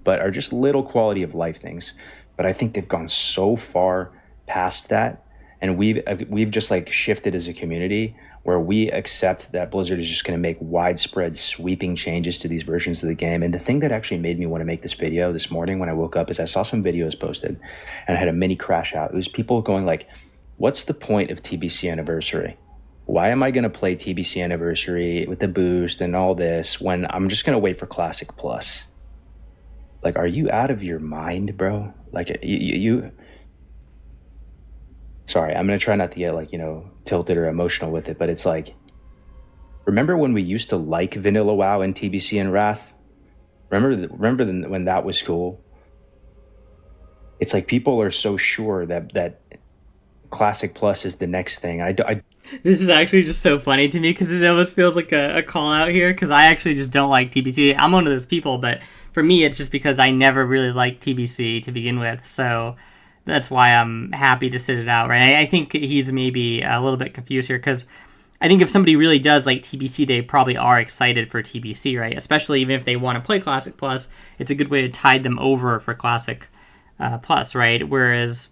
but are just little quality of life things. But I think they've gone so far past that, and we've just like shifted as a community where we accept that Blizzard is just going to make widespread sweeping changes to these versions of the game. And the thing that actually made me want to make this video this morning when I woke up is I saw some videos posted and I had a mini crash out. It was people going like, what's the point of TBC Anniversary? Why am I going to play TBC Anniversary with the boost and all this when I'm just going to wait for Classic Plus? Like, are you out of your mind, bro? Like, you sorry, I'm going to try not to get like, tilted or emotional with it, but it's like, remember when we used to like Vanilla WoW and TBC and Wrath? Remember when that was cool? It's like people are so sure that Classic Plus is the next thing. This is actually just so funny to me because it almost feels like a call out here because I actually just don't like TBC. I'm one of those people, but for me, it's just because I never really liked TBC to begin with. So that's why I'm happy to sit it out, right? I think he's maybe a little bit confused here because I think if somebody really does like TBC, they probably are excited for TBC, right? Especially even if they want to play Classic Plus, it's a good way to tide them over for Classic Plus, right? Whereas,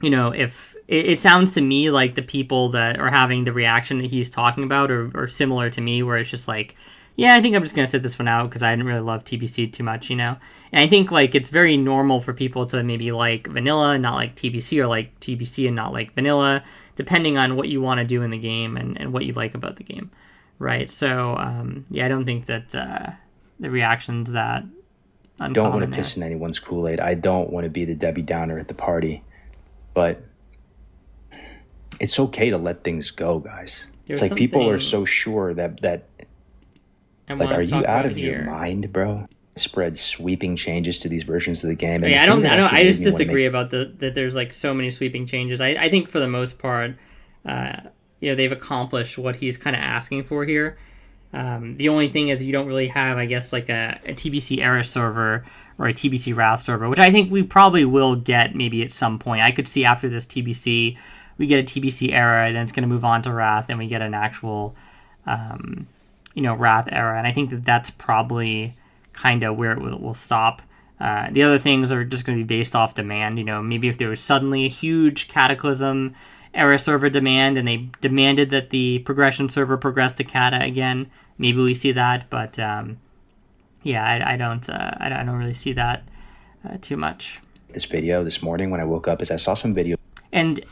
if it sounds to me like the people that are having the reaction that he's talking about are similar to me, where it's just like, yeah, I think I'm just going to sit this one out because I didn't really love TBC too much, And I think, like, it's very normal for people to maybe like Vanilla and not like TBC, or like TBC and not like Vanilla, depending on what you want to do in the game and what you like about the game, right? So, I don't think that the reaction's that uncommon. I don't want to piss in anyone's Kool-Aid. I don't want to be the Debbie Downer at the party. But it's okay to let things go, guys. It's like people are so sure that like, are you out of your mind, bro? Spread sweeping changes to these versions of the game. And I just disagree about that there's like so many sweeping changes. I think for the most part, they've accomplished what he's kind of asking for here. The only thing is you don't really have, I guess, like a TBC era server or a TBC Wrath server, which I think we probably will get maybe at some point. I could see after this TBC, we get a TBC era, then it's going to move on to Wrath, and we get an actual, Wrath era. And I think that's probably kind of where it will stop. The other things are just going to be based off demand. Maybe if there was suddenly a huge Cataclysm era server demand and they demanded that the progression server progress to Cata again, maybe we see that. But I don't really see that too much. This video this morning when I woke up is I saw some video. And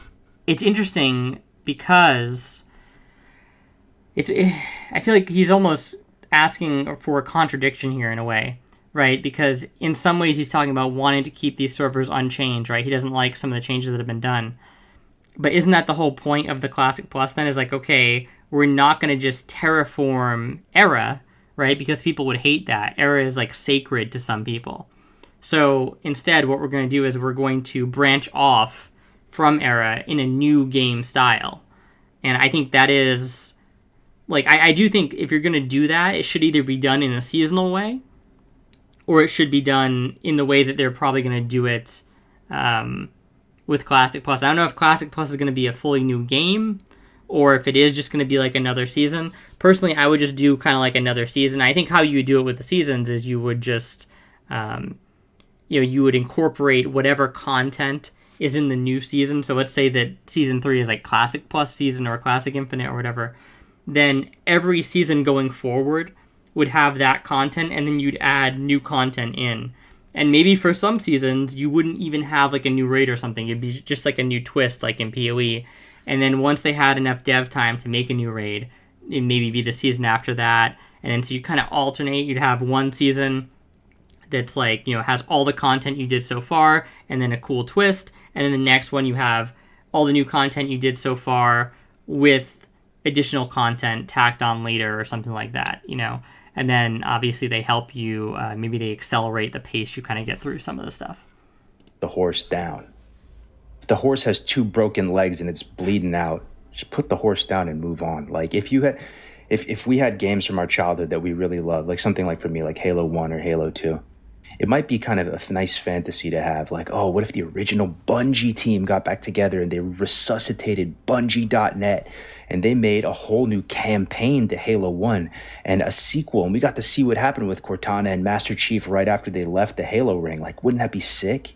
it's interesting because I feel like he's almost asking for a contradiction here in a way, right? Because in some ways he's talking about wanting to keep these servers unchanged, right? He doesn't like some of the changes that have been done. But isn't that the whole point of the Classic Plus then? Is like, okay, we're not going to just terraform Era, right? Because people would hate that. Era is like sacred to some people. So instead, what we're going to do is we're going to branch off from Era in a new game style. And I think that is, like, I do think if you're going to do that, it should either be done in a seasonal way, or it should be done in the way that they're probably going to do it with Classic Plus. I don't know if Classic Plus is going to be a fully new game, or if it is just going to be like another season. Personally, I would just do kind of like another season. I think how you would do it with the seasons is you would just, you would incorporate whatever content is in the new season. So let's say that season 3 is like Classic Plus season or Classic Infinite or whatever. Then every season going forward would have that content, and then you'd add new content in. And maybe for some seasons, you wouldn't even have like a new raid or something. It'd be just like a new twist, like in PoE. And then once they had enough dev time to make a new raid, it'd maybe be the season after that. And then so you kind of alternate. You'd have one season that's like, has all the content you did so far, and then a cool twist. And then the next one you have all the new content you did so far with additional content tacked on later or something like that, and then obviously they help you. Maybe they accelerate the pace you kind of get through some of the stuff. The horse down. If the horse has two broken legs and it's bleeding out, just put the horse down and move on. Like if we had games from our childhood that we really loved, like something like for me, like Halo 1 or Halo 2, it might be kind of a nice fantasy to have. Like, oh, what if the original Bungie team got back together and they resuscitated Bungie.net and they made a whole new campaign to Halo 1 and a sequel, and we got to see what happened with Cortana and Master Chief right after they left the Halo ring. Like, wouldn't that be sick?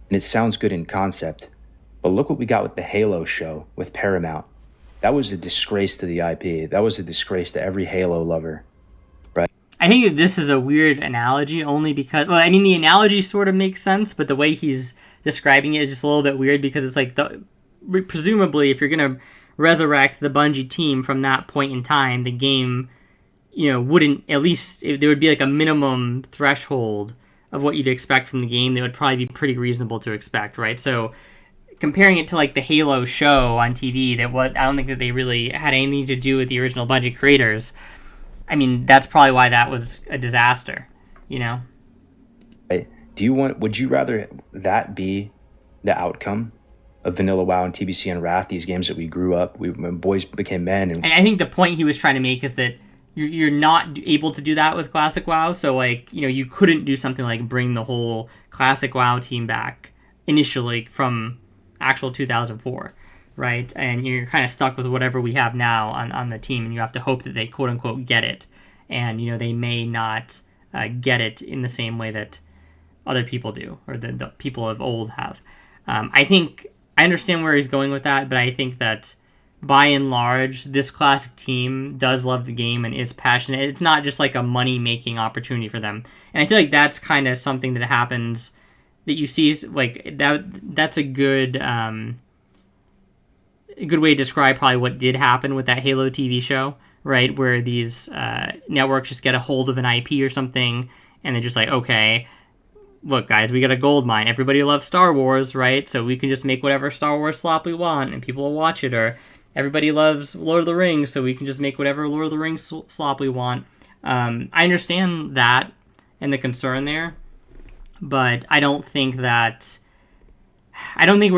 And it sounds good in concept. But look what we got with the Halo show with Paramount. That was a disgrace to the IP. That was a disgrace to every Halo lover. Right? I think that this is a weird analogy only because, well, I mean, the analogy sort of makes sense, but the way he's describing it is just a little bit weird because it's like, presumably, if you're going to resurrect the Bungie team from that point in time, the game, wouldn't, at least, there would be like a minimum threshold of what you'd expect from the game that would probably be pretty reasonable to expect, right? So comparing it to like the Halo show on TV, I don't think that they really had anything to do with the original Bungie creators. I mean, that's probably why that was a disaster, Right. Would you rather that be the outcome of Vanilla WoW and TBC and Wrath, these games that we grew up, when boys became men? And I think the point he was trying to make is that you're not able to do that with Classic WoW, so like, you couldn't do something like bring the whole Classic WoW team back initially from actual 2004, right? And you're kind of stuck with whatever we have now on the team, and you have to hope that they quote unquote get it, and they may not get it in the same way that other people do, or the people of old have. I understand where he's going with that, but I think that by and large, this Classic team does love the game and is passionate. It's not just like a money-making opportunity for them. And I feel like that's kind of something that happens, that you see, like, that's a good way to describe probably what did happen with that Halo TV show, right? Where these networks just get a hold of an IP or something, and they're just like, okay, look, guys, we got a gold mine. Everybody loves Star Wars, right? So we can just make whatever Star Wars slop we want, and people will watch it. Or everybody loves Lord of the Rings, so we can just make whatever Lord of the Rings slop we want. I understand that and the concern there, but I don't think we're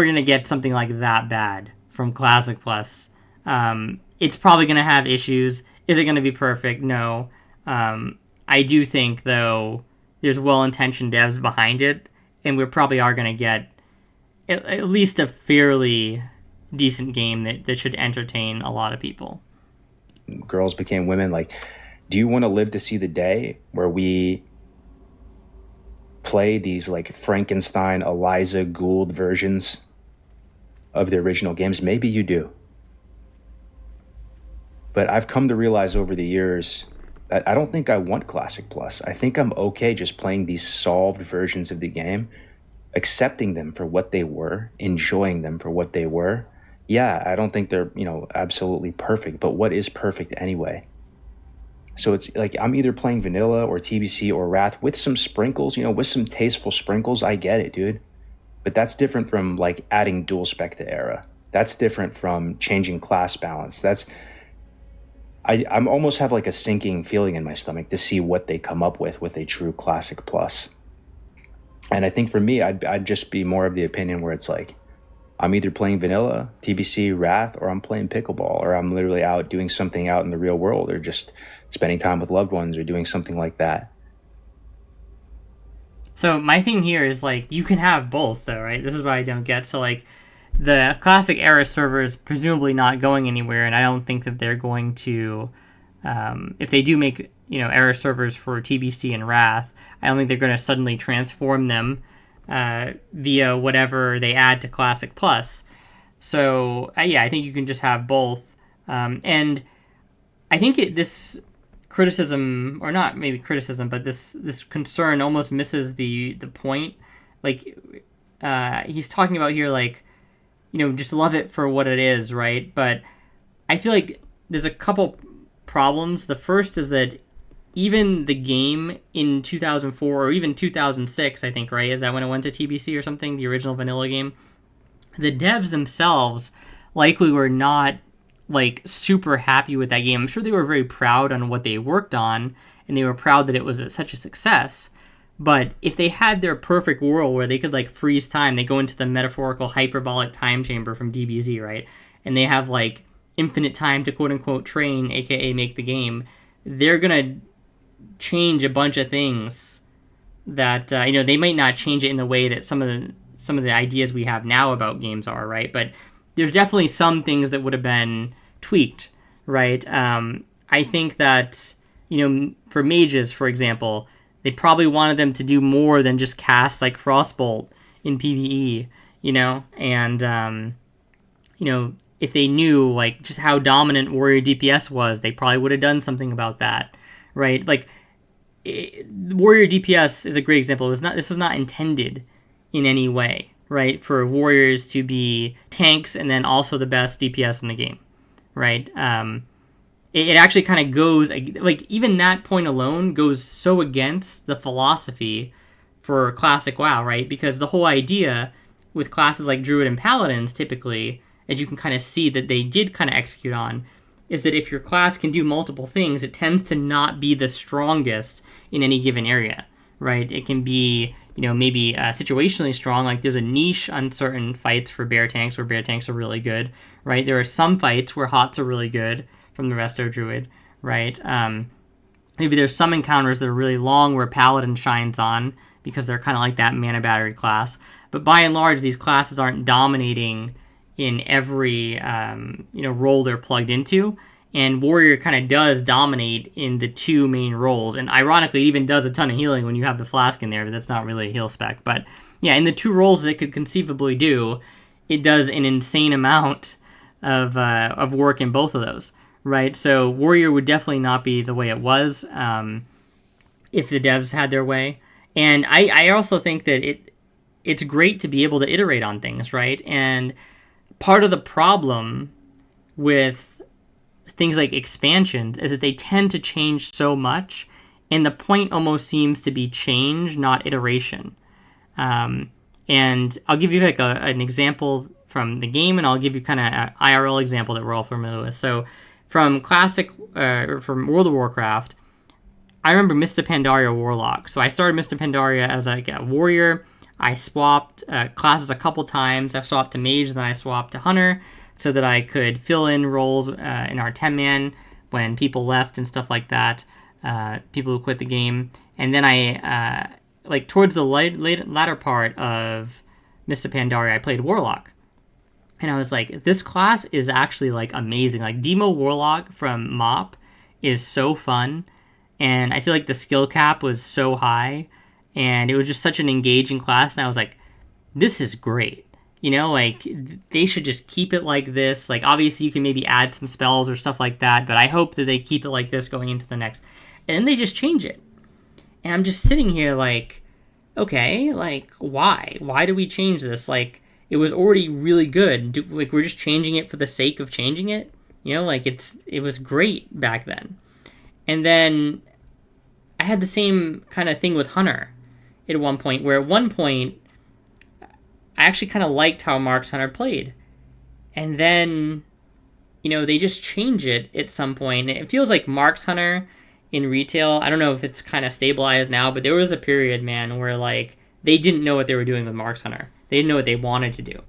going to get something like that bad from Classic Plus. It's probably going to have issues. Is it going to be perfect? No. I do think, though, there's well-intentioned devs behind it, and we probably are going to get at least a fairly decent game that should entertain a lot of people. Girls became women. Like, do you want to live to see the day where we play these like Frankenstein, Eliza Gould versions of the original games? Maybe you do. But I've come to realize over the years that I don't think I want Classic Plus. I think I'm okay just playing these solved versions of the game, accepting them for what they were, enjoying them for what they were. Yeah, I don't think they're, absolutely perfect, but what is perfect anyway? So it's like I'm either playing vanilla or TBC or Wrath with some sprinkles, with some tasteful sprinkles. I get it, dude. But that's different from like adding dual spec to Era. That's different from changing class balance. I'm almost have like a sinking feeling in my stomach to see what they come up with a true Classic Plus. And I think for me, I'd just be more of the opinion where it's like, I'm either playing vanilla, TBC, Wrath, or I'm playing pickleball, or I'm literally out doing something out in the real world, or just spending time with loved ones, or doing something like that. So my thing here is like, you can have both though, right? This is what I don't get. So like, the Classic Era server is presumably not going anywhere, and I don't think that they're going to, if they do make, Era servers for TBC and Wrath, I don't think they're going to suddenly transform them via whatever they add to Classic Plus. So, I think you can just have both. And I think this criticism, or not maybe criticism, but this concern almost misses the point. Like, he's talking about here, like, just love it for what it is, right? But I feel like there's a couple problems. The first is that even the game in 2004 or even 2006, I think, right? Is that when it went to TBC or something, the original vanilla game? The devs themselves likely were not like super happy with that game. I'm sure they were very proud on what they worked on, and they were proud that it was such a success. But if they had their perfect world where they could like freeze time, they go into the metaphorical hyperbolic time chamber from DBZ, right? And they have like infinite time to quote unquote train, aka make the game. They're gonna change a bunch of things that they might not change it in the way that some of the ideas we have now about games are, right? But there's definitely some things that would have been tweaked, right? I think that for mages, for example, they probably wanted them to do more than just cast like Frostbolt in PvE, and if they knew like just how dominant warrior DPS was, they probably would have done something about that, right? Like warrior DPS is a great example. This was not intended in any way, right, for warriors to be tanks and then also the best DPS in the game, right? It actually kind of goes, like, even that point alone goes so against the philosophy for classic WoW, right? Because the whole idea with classes like Druid and Paladins, typically, as you can kind of see that they did kind of execute on, is that if your class can do multiple things, it tends to not be the strongest in any given area, right? It can be, maybe situationally strong, like there's a niche on certain fights for bear tanks where bear tanks are really good, right? There are some fights where Hots are really good from the Resto Druid, right? Maybe there's some encounters that are really long where Paladin shines on because they're kind of like that mana battery class. But by and large, these classes aren't dominating in every role they're plugged into. And Warrior kind of does dominate in the two main roles. And ironically, it even does a ton of healing when you have the flask in there, but that's not really a heal spec. But yeah, in the two roles it could conceivably do, it does an insane amount of work in both of those. Right, so Warrior would definitely not be the way it was if the devs had their way. And I also think that it's great to be able to iterate on things, right? And part of the problem with things like expansions is that they tend to change so much, and the point almost seems to be change, not iteration. And I'll give you like an example from the game, and I'll give you kind of an IRL example that we're all familiar with. So from from World of Warcraft, I remember Mr. Pandaria Warlock. So I started Mr. Pandaria as like a warrior. I swapped classes a couple times. I swapped to mage, then I swapped to hunter so that I could fill in roles in our 10-man when people left and stuff like that, people who quit the game. And then I, towards the latter part of Mr. Pandaria, I played Warlock. And I was like, this class is actually, like, amazing. Like, Demo Warlock from MoP is so fun. And I feel like the skill cap was so high. And it was just such an engaging class. And I was like, this is great. They should just keep it like this. Like, obviously, you can maybe add some spells or stuff like that. But I hope that they keep it like this going into the next. And then they just change it. And I'm just sitting here like, okay, like, why? Why do we change this? Like, it was already really good. We're just changing it for the sake of changing it. It was great back then. And then I had the same kind of thing with Hunter at one point, where at one point I actually kind of liked how Mark's Hunter played. And then, they just change it at some point. It feels like Mark's Hunter in retail, I don't know if it's kind of stabilized now, but there was a period, man, where like they didn't know what they were doing with Mark's Hunter. They didn't know what they wanted to do.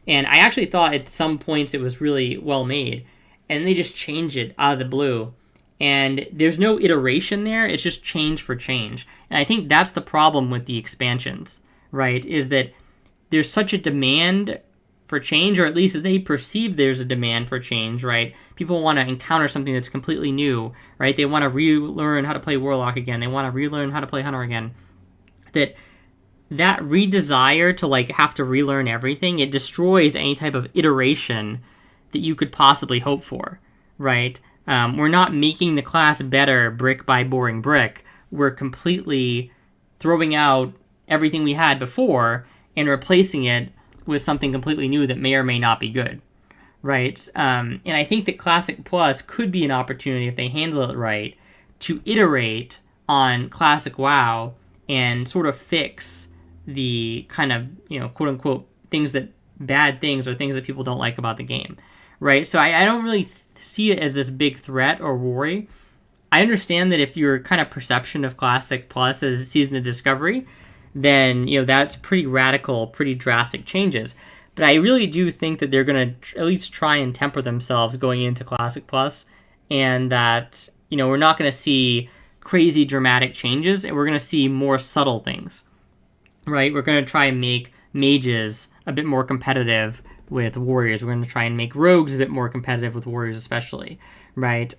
And I actually thought at some points it was really well made. And they just changed it out of the blue. And there's no iteration there. It's just change for change. And I think that's the problem with the expansions, right? Is that there's such a demand for change, or at least they perceive there's a demand for change, right? People want to encounter something that's completely new, right? They want to relearn how to play Warlock again. They want to relearn how to play Hunter again. That redesire to like have to relearn everything, it destroys any type of iteration that you could possibly hope for, right? We're not making the class better brick by boring brick. We're completely throwing out everything we had before and replacing it with something completely new that may or may not be good, right? And I think that Classic Plus could be an opportunity, if they handle it right, to iterate on Classic WoW and sort of fix the kind of, quote-unquote things that bad things or things that people don't like about the game, right? So I don't really see it as this big threat or worry. I understand that if your kind of perception of Classic Plus is Season of Discovery, then that's pretty radical, pretty drastic changes. But I really do think that they're going to at least try and temper themselves going into Classic Plus, and that we're not going to see crazy dramatic changes, and we're going to see more subtle things, right? We're going to try and make mages a bit more competitive with warriors. We're going to try and make rogues a bit more competitive with warriors, especially, right?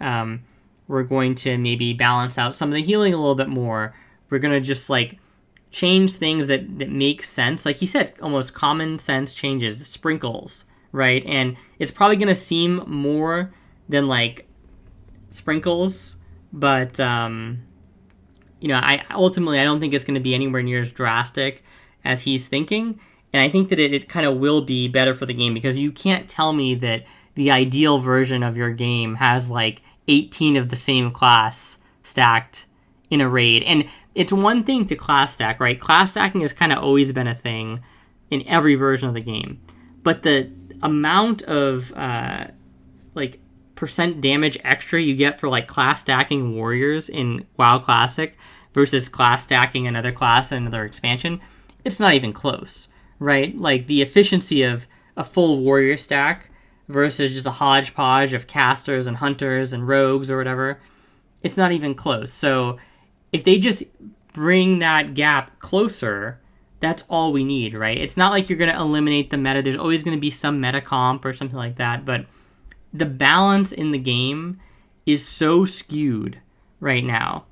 We're going to maybe balance out some of the healing a little bit more. We're going to just change things that make sense. Like he said, almost common sense changes, sprinkles, right? And it's probably going to seem more than sprinkles, but I don't think it's going to be anywhere near as drastic as he's thinking. And I think that it kind of will be better for the game, because you can't tell me that the ideal version of your game has 18 of the same class stacked in a raid. And it's one thing to class stack, right? Class stacking has kind of always been a thing in every version of the game. But the amount of percent damage extra you get for class stacking warriors in WoW Classic versus class stacking another class in another expansion, it's not even close, right? The efficiency of a full warrior stack versus just a hodgepodge of casters and hunters and rogues or whatever, it's not even close. So if they just bring that gap closer, that's all we need, right? It's not like you're going to eliminate the meta. There's always going to be some meta comp or something like that, but the balance in the game is so skewed right now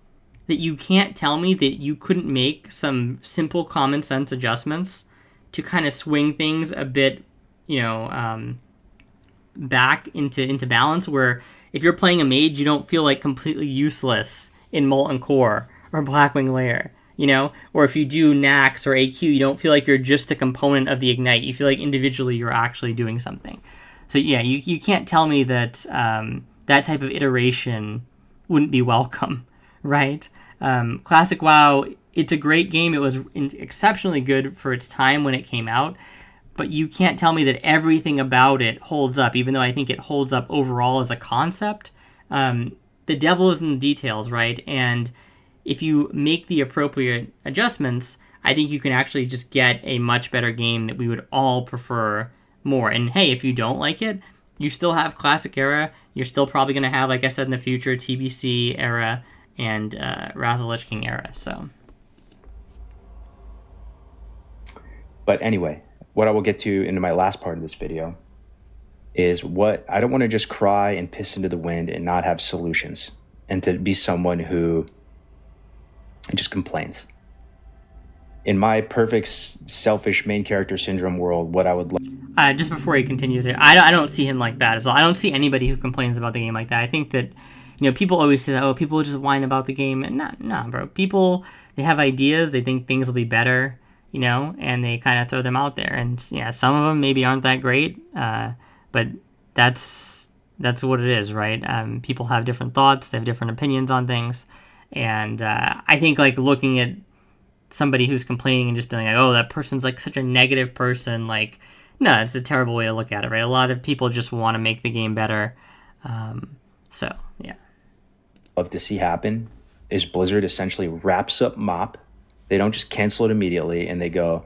that you can't tell me that you couldn't make some simple common sense adjustments to kind of swing things a bit, back into balance, where if you're playing a mage, you don't feel completely useless in Molten Core or Blackwing Lair, or if you do Nax or AQ, you don't feel like you're just a component of the Ignite. You feel like individually you're actually doing something. So yeah, you can't tell me that that type of iteration wouldn't be welcome, right? Classic WoW, it's a great game. It was exceptionally good for its time when it came out, but you can't tell me that everything about it holds up, even though I think it holds up overall as a concept. The devil is in the details, right? And if you make the appropriate adjustments, I think you can actually just get a much better game that we would all prefer more. And hey, if you don't like it, you still have Classic Era. You're still probably going to have, like I said in the future, TBC Era and Wrath of the Lich King Era. So, but anyway, what I will get to into my last part of this video is what I don't want to just cry and piss into the wind and not have solutions, and to be someone who just complains. In my perfect selfish main character syndrome world, what I would like... just before he continues there, I don't see him like that as well. I don't see anybody who complains about the game like that. I think that, people always say that, oh, people just whine about the game. And nah, bro. People, they have ideas. They think things will be better, and they kind of throw them out there. And yeah, some of them maybe aren't that great, but that's what it is, right? People have different thoughts. They have different opinions on things. And I think looking at somebody who's complaining and just being like, oh, that person's such a negative person, no, it's a terrible way to look at it, right? A lot of people just want to make the game better. So, yeah. Love to see happen is Blizzard essentially wraps up MOP. They don't just cancel it immediately, and they go,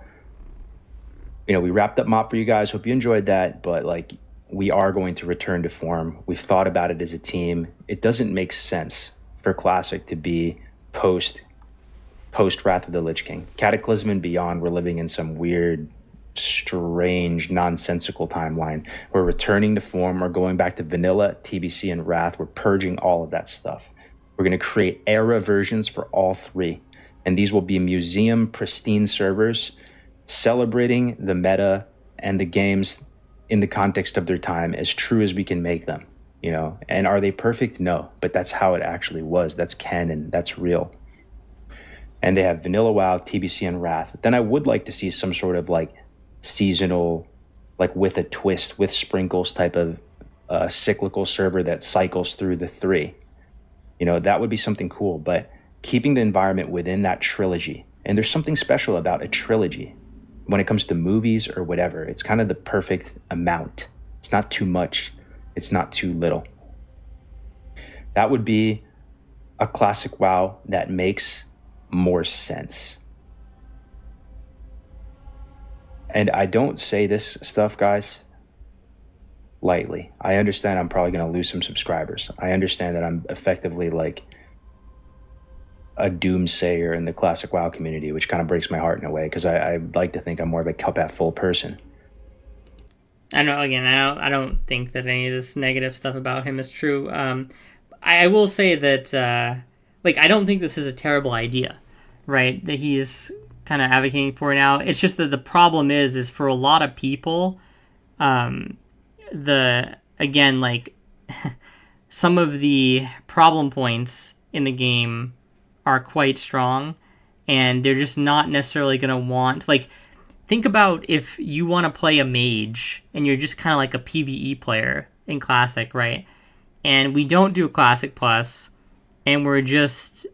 we wrapped up MOP for you guys. Hope you enjoyed that, but we are going to return to form. We've thought about it as a team. It doesn't make sense for Classic to be post Wrath of the Lich King. Cataclysm and beyond, we're living in some weird, strange, nonsensical timeline. We're returning to form. We're going back to vanilla, TBC, and Wrath. We're purging all of that stuff. We're going to create era versions for all three. And these will be museum, pristine servers celebrating the meta and the games in the context of their time as true as we can make them. And are they perfect? No, but that's how it actually was. That's canon. That's real. And they have vanilla WoW, TBC, and Wrath. Then I would like to see some sort of seasonal, with a twist, with sprinkles type of cyclical server that cycles through the three. That would be something cool, but keeping the environment within that trilogy. And there's something special about a trilogy. when it comes to movies or whatever, it's kind of the perfect amount. It's not too much. It's not too little. That would be a classic WoW that makes more sense. And I don't say this stuff, guys, lightly. I understand I'm probably going to lose some subscribers. I understand that I'm effectively like a doomsayer in the classic WoW community, which kind of breaks my heart in a way, because I like to think I'm more of a cup half full person. I know. Again, I don't think that any of this negative stuff about him is true. I will say that, like, I don't think this is a terrible idea, right? That he's kind of advocating for now. It's just that the problem is for a lot of people, again, like, some of the problem points in the game are quite strong, and they're just not necessarily going to want, like, think about if you want to play a mage and you're just kind of like a PvE player in Classic, right? And we don't do Classic Plus, and we're just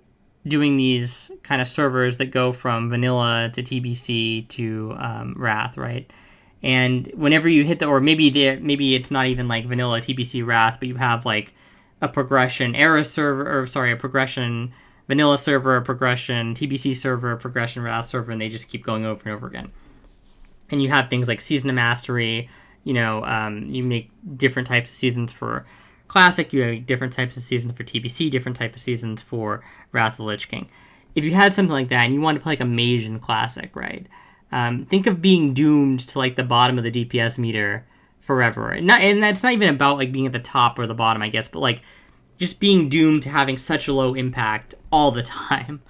doing these kind of servers that go from vanilla to TBC to Wrath, right? And whenever you hit or maybe it's not even like vanilla TBC Wrath, but you have like a progression era server, a progression vanilla server, a progression TBC server, a progression Wrath server, and they just keep going over and over again. And you have things like Season of Mastery, you make different types of seasons for Classic, you have different types of seasons for TBC, different types of seasons for Wrath of the Lich King. If you had something like that and you wanted to play like a mage in Classic, right? Think of being doomed to like the bottom of the DPS meter forever. And that's not even about like being at the top or the bottom, I guess, but like just being doomed to having such a low impact all the time,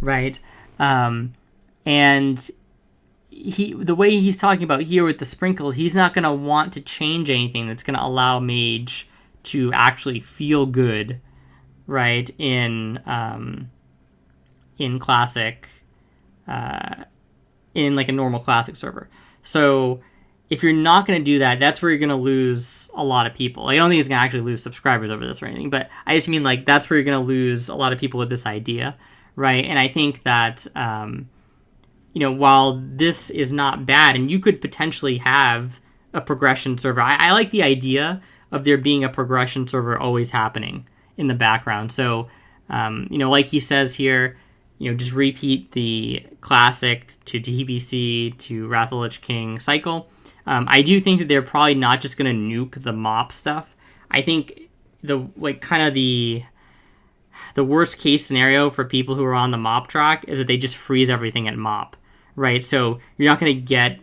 right? And the way he's talking about here with the sprinkles, he's not going to want to change anything that's going to allow mage to actually feel good, right, in Classic, in like a normal Classic server. So if you're not going to do that, that's where you're going to lose a lot of people. Like, I don't think it's going to actually lose subscribers over this or anything, but I just mean like that's where you're going to lose a lot of people with this idea, right? And I think that while this is not bad, and you could potentially have a progression server, I like the idea of there being a progression server always happening in the background. So, like he says here, just repeat the Classic to TBC to Wrath of the Lich King cycle. I do think that they're probably not just going to nuke the mop stuff. I think the worst case scenario for people who are on the mop track is that they just freeze everything at mop, right? So you're not going to get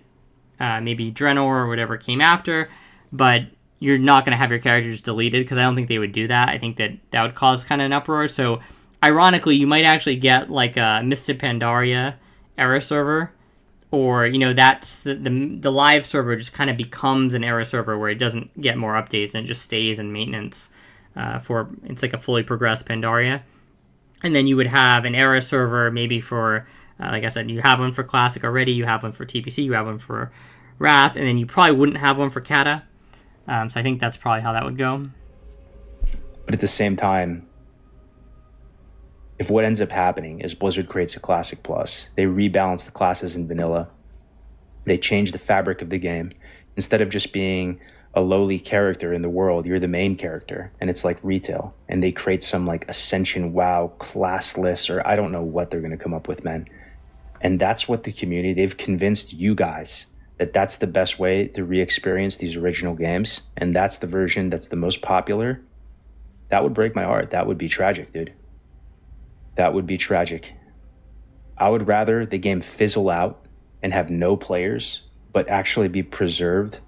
maybe Draenor or whatever came after, but you're not going to have your characters deleted, because I don't think they would do that. I think that would cause kind of an uproar. So ironically, you might actually get like a Mists of Pandaria era server, or that's the live server just kind of becomes an era server where it doesn't get more updates and it just stays in maintenance it's like a fully progressed Pandaria. And then you would have an era server maybe for like I said, you have one for Classic already, you have one for TPC, you have one for Wrath, and then you probably wouldn't have one for Kata. So I think that's probably how that would go. But at the same time, if what ends up happening is Blizzard creates a Classic Plus, they rebalance the classes in vanilla, they change the fabric of the game. Instead of just being a lowly character in the world, you're the main character, and it's like retail. And they create some like Ascension WoW classless, or I don't know what they're going to come up with, man. And that's what the community, they've convinced you guys that that's the best way to re-experience these original games, and that's the version that's the most popular. That would break my heart. That would be tragic, dude. That would be tragic. I would rather the game fizzle out and have no players, but actually be preserved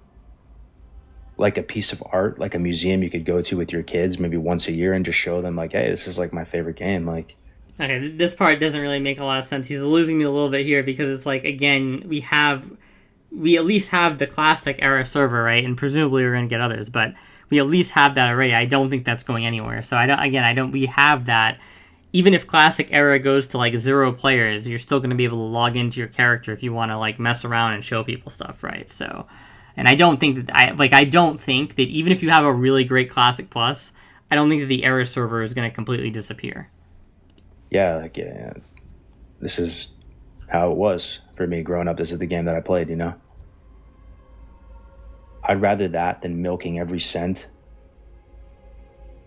like a piece of art, like a museum you could go to with your kids maybe once a year and just show them like, hey, this is like my favorite game. Like, okay, this part doesn't really make a lot of sense. He's losing me a little bit here, because it's like, again, we at least have the Classic era server, right? And presumably we're going to get others, but we at least have that already. I don't think that's going anywhere. So we have that. Even if Classic era goes to like 0 players, you're still going to be able to log into your character if you want to like mess around and show people stuff, right? So, and I don't think that even if you have a really great Classic Plus, I don't think that the era server is going to completely disappear. Yeah, this is how it was for me growing up. This is the game that I played, you know? I'd rather that than milking every cent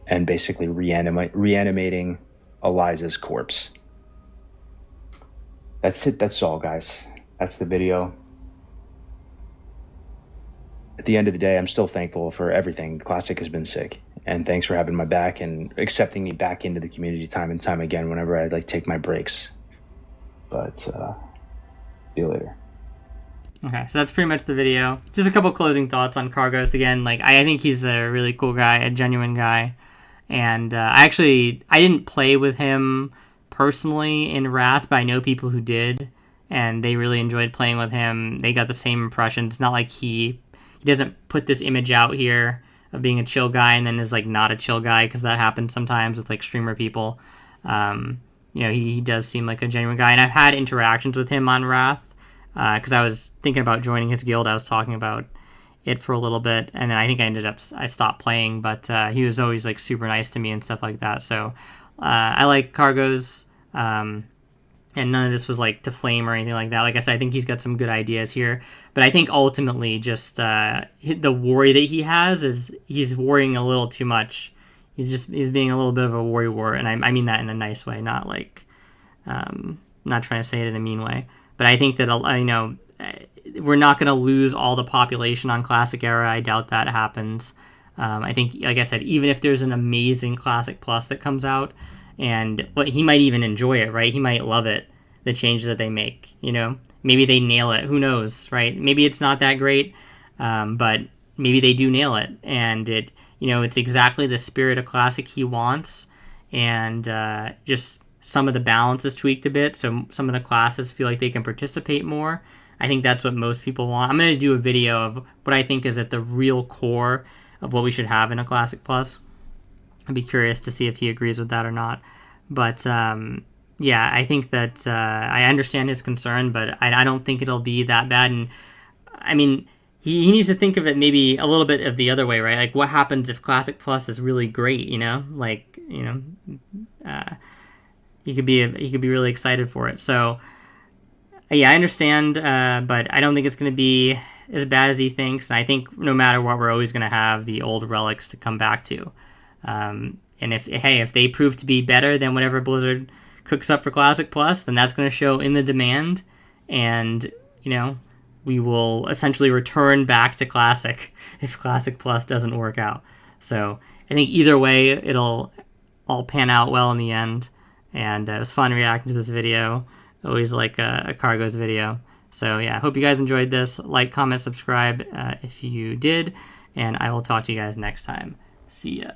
and basically reanimating Eliza's corpse. That's it. That's all, guys. That's the video. At the end of the day, I'm still thankful for everything. Classic has been sick. And thanks for having my back and accepting me back into the community time and time again whenever I like take my breaks. But see you later. Okay, so that's pretty much the video. Just a couple closing thoughts on Kargoz. Again, like I think he's a really cool guy, a genuine guy. And I didn't play with him personally in Wrath, but I know people who did, and they really enjoyed playing with him. They got the same impression. It's not like he doesn't put this image out here of being a chill guy and then is like not a chill guy, because that happens sometimes with like streamer people. He does seem like a genuine guy, and I've had interactions with him on Wrath because I was thinking about joining his guild. I was talking about it for a little bit, and then I think I stopped playing, but he was always like super nice to me and stuff like that. So I like Kargoz, and none of this was like to flame or anything like that. Like I said, I think he's got some good ideas here, but I think ultimately just the worry that he has is he's worrying a little too much. He's being a little bit of a worrywart, and I mean that in a nice way, not like not trying to say it in a mean way. But I think that we're not going to lose all the population on Classic Era. I doubt that happens. I think, like I said, even if there's an amazing Classic Plus that comes out, and he might even enjoy it, right? He might love it, the changes that they make, Maybe they nail it. Who knows, right? Maybe it's not that great, but maybe they do nail it. And it's exactly the spirit of Classic he wants. And just some of the balance is tweaked a bit, so some of the classes feel like they can participate more. I think that's what most people want. I'm going to do a video of what I think is at the real core of what we should have in a Classic Plus. I'd be curious to see if he agrees with that or not. But I think that I understand his concern, but I don't think it'll be that bad. And I mean, he needs to think of it maybe a little bit of the other way, right? Like, what happens if Classic Plus is really great? He could be really excited for it. So yeah, I understand, but I don't think it's going to be as bad as he thinks. And I think no matter what, we're always going to have the old relics to come back to. And if they prove to be better than whatever Blizzard cooks up for Classic Plus, then that's going to show in the demand, and we will essentially return back to Classic if Classic Plus doesn't work out. So I think either way, it'll all pan out well in the end. And it was fun reacting to this video. Always like a Kargoz video. So yeah, hope you guys enjoyed this. Like, comment, subscribe if you did, and I will talk to you guys next time. See ya.